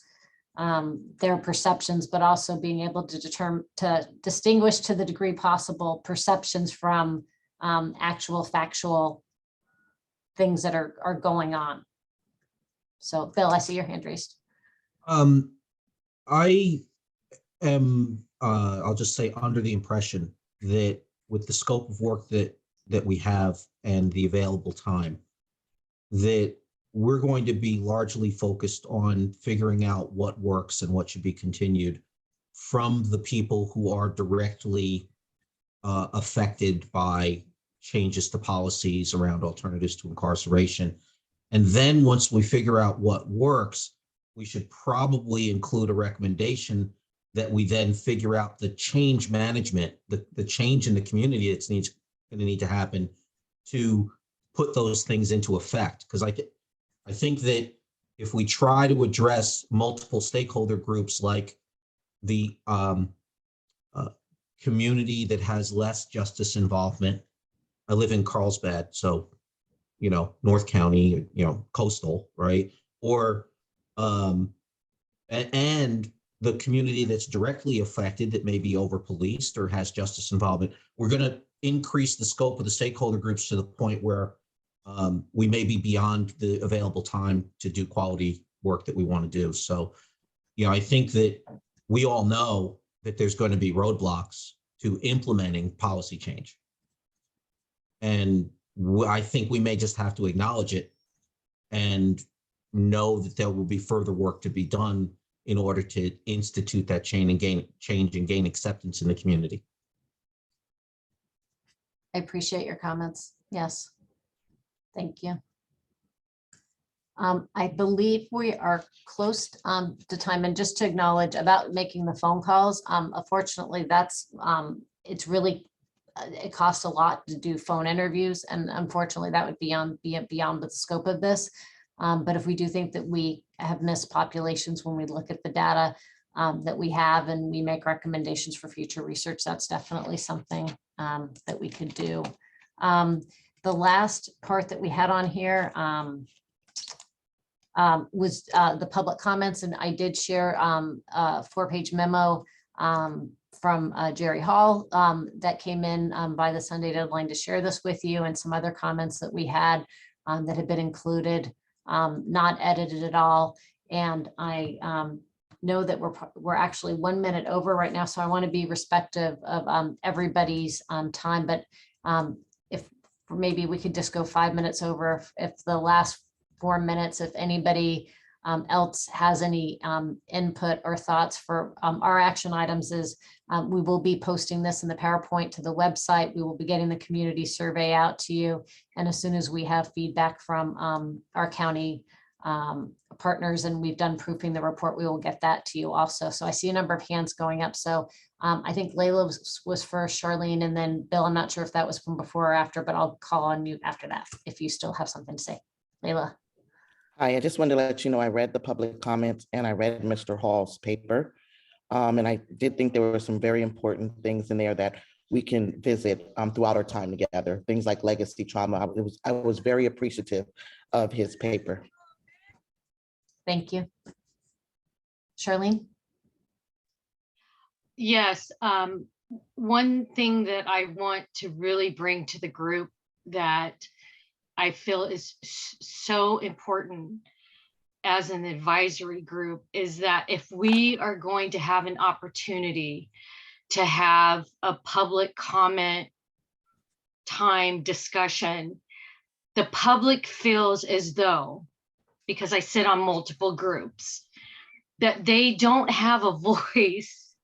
[SPEAKER 1] their perceptions, but also being able to distinguish to the degree possible perceptions from actual factual things that are going on. So Bill, I see your hand raised.
[SPEAKER 10] I am, I'll just say, under the impression that with the scope of work that we have and the available time, that we're going to be largely focused on figuring out what works and what should be continued from the people who are directly affected by changes to policies around alternatives to incarceration. And then once we figure out what works, we should probably include a recommendation that we then figure out the change management, the change in the community that's going to need to happen to put those things into effect. Because I think that if we try to address multiple stakeholder groups, like the community that has less justice involvement, I live in Carlsbad, so, North County, coastal, right? Or, and the community that's directly affected that may be over policed or has justice involvement, we're going to increase the scope of the stakeholder groups to the point where we may be beyond the available time to do quality work that we want to do. So, I think that we all know that there's going to be roadblocks to implementing policy change. And I think we may just have to acknowledge it and know that there will be further work to be done in order to institute that change and gain acceptance in the community.
[SPEAKER 1] I appreciate your comments. Yes. Thank you. I believe we are close to time, and just to acknowledge about making the phone calls. Unfortunately, it's really, it costs a lot to do phone interviews, and unfortunately that would be beyond the scope of this. But if we do think that we have missed populations when we look at the data that we have, and we make recommendations for future research, that's definitely something that we could do. The last part that we had on here was the public comments, and I did share a 4-page memo from Jerry Hall that came in by the Sunday deadline to share this with you, and some other comments that we had that had been included, not edited at all. And I know that we're actually 1 minute over right now, so I want to be respectful of everybody's time, but if maybe we could just go 5 minutes over, if the last 4 minutes, if anybody else has any input or thoughts for our action items, is we will be posting this in the PowerPoint to the website. We will be getting the community survey out to you, and as soon as we have feedback from our county partners, and we've done proofing the report, we will get that to you also. So I see a number of hands going up. So I think Layla was first, Charlene, and then Bill. I'm not sure if that was from before or after, but I'll call on you after that if you still have something to say. Layla.
[SPEAKER 3] Hi, I just wanted to let you know I read the public comments and I read Mr. Hall's paper. And I did think there were some very important things in there that we can visit throughout our time together. Things like legacy trauma. I was very appreciative of his paper.
[SPEAKER 1] Thank you. Charlene?
[SPEAKER 2] Yes. One thing that I want to really bring to the group that I feel is so important as an advisory group is that if we are going to have an opportunity to have a public comment time discussion, the public feels as though, because I sit on multiple groups, that they don't have a voice,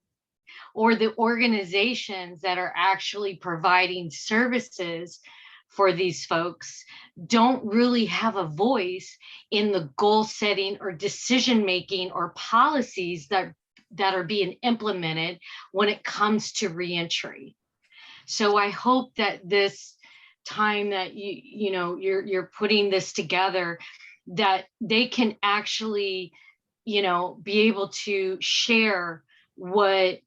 [SPEAKER 2] or the organizations that are actually providing services for these folks don't really have a voice in the goal setting or decision making or policies that are being implemented when it comes to reentry. So I hope that this time that you're putting this together, that they can actually be able to share what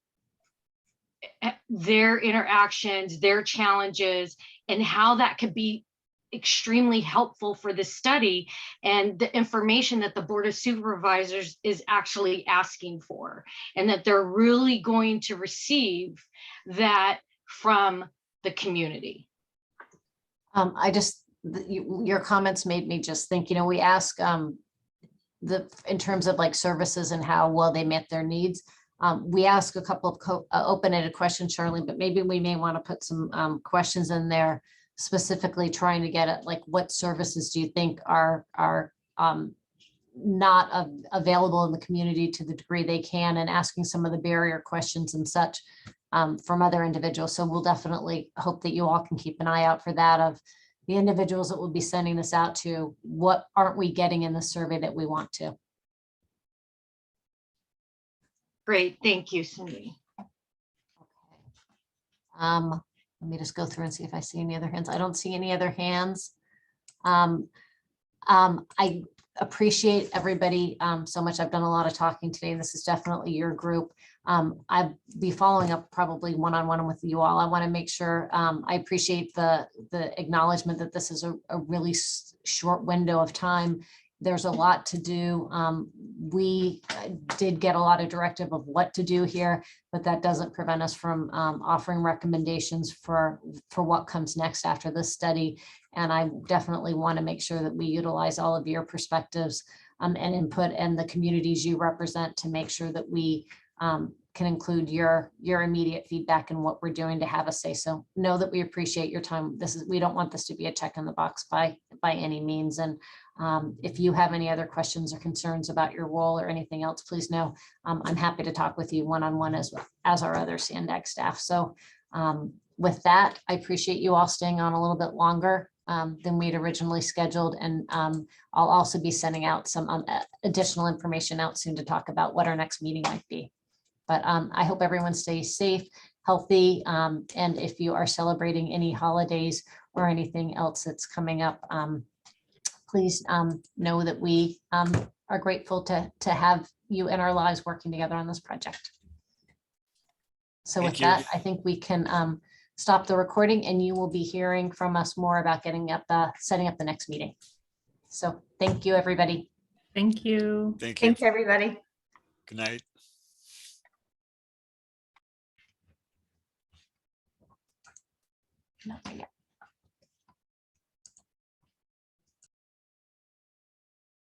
[SPEAKER 2] their interactions, their challenges, and how that could be extremely helpful for the study and the information that the Board of Supervisors is actually asking for, and that they're really going to receive that from the community.
[SPEAKER 1] Your comments made me just think, we ask in terms of like services and how well they met their needs. We ask a couple of open-ended questions, Charlene, but maybe we may want to put some questions in there specifically trying to get at like what services do you think are not available in the community to the degree they can, and asking some of the barrier questions and such from other individuals. So we'll definitely hope that you all can keep an eye out for that, of the individuals that will be sending this out to. What aren't we getting in the survey that we want to?
[SPEAKER 2] Great, thank you, Cindy.
[SPEAKER 1] Let me just go through and see if I see any other hands. I don't see any other hands. I appreciate everybody so much. I've done a lot of talking today, and this is definitely your group. I'll be following up probably one-on-one with you all. I want to make sure I appreciate the acknowledgement that this is a really short window of time. There's a lot to do. We did get a lot of directive of what to do here, but that doesn't prevent us from offering recommendations for what comes next after this study. And I definitely want to make sure that we utilize all of your perspectives and input and the communities you represent to make sure that we can include your immediate feedback and what we're doing to have a say. So know that we appreciate your time. We don't want this to be a check in the box by any means. And if you have any other questions or concerns about your role or anything else, please know I'm happy to talk with you one-on-one as our other SANDAG staff. So with that, I appreciate you all staying on a little bit longer than we'd originally scheduled. And I'll also be sending out some additional information out soon to talk about what our next meeting might be. But I hope everyone stays safe, healthy, and if you are celebrating any holidays or anything else that's coming up, please know that we are grateful to have you in our lives working together on this project. So with that, I think we can stop the recording, and you will be hearing from us more about setting up the next meeting. So thank you, everybody.
[SPEAKER 5] Thank you.
[SPEAKER 7] Thank you.
[SPEAKER 11] Thanks, everybody.
[SPEAKER 7] Good night.
[SPEAKER 1] Nothing yet.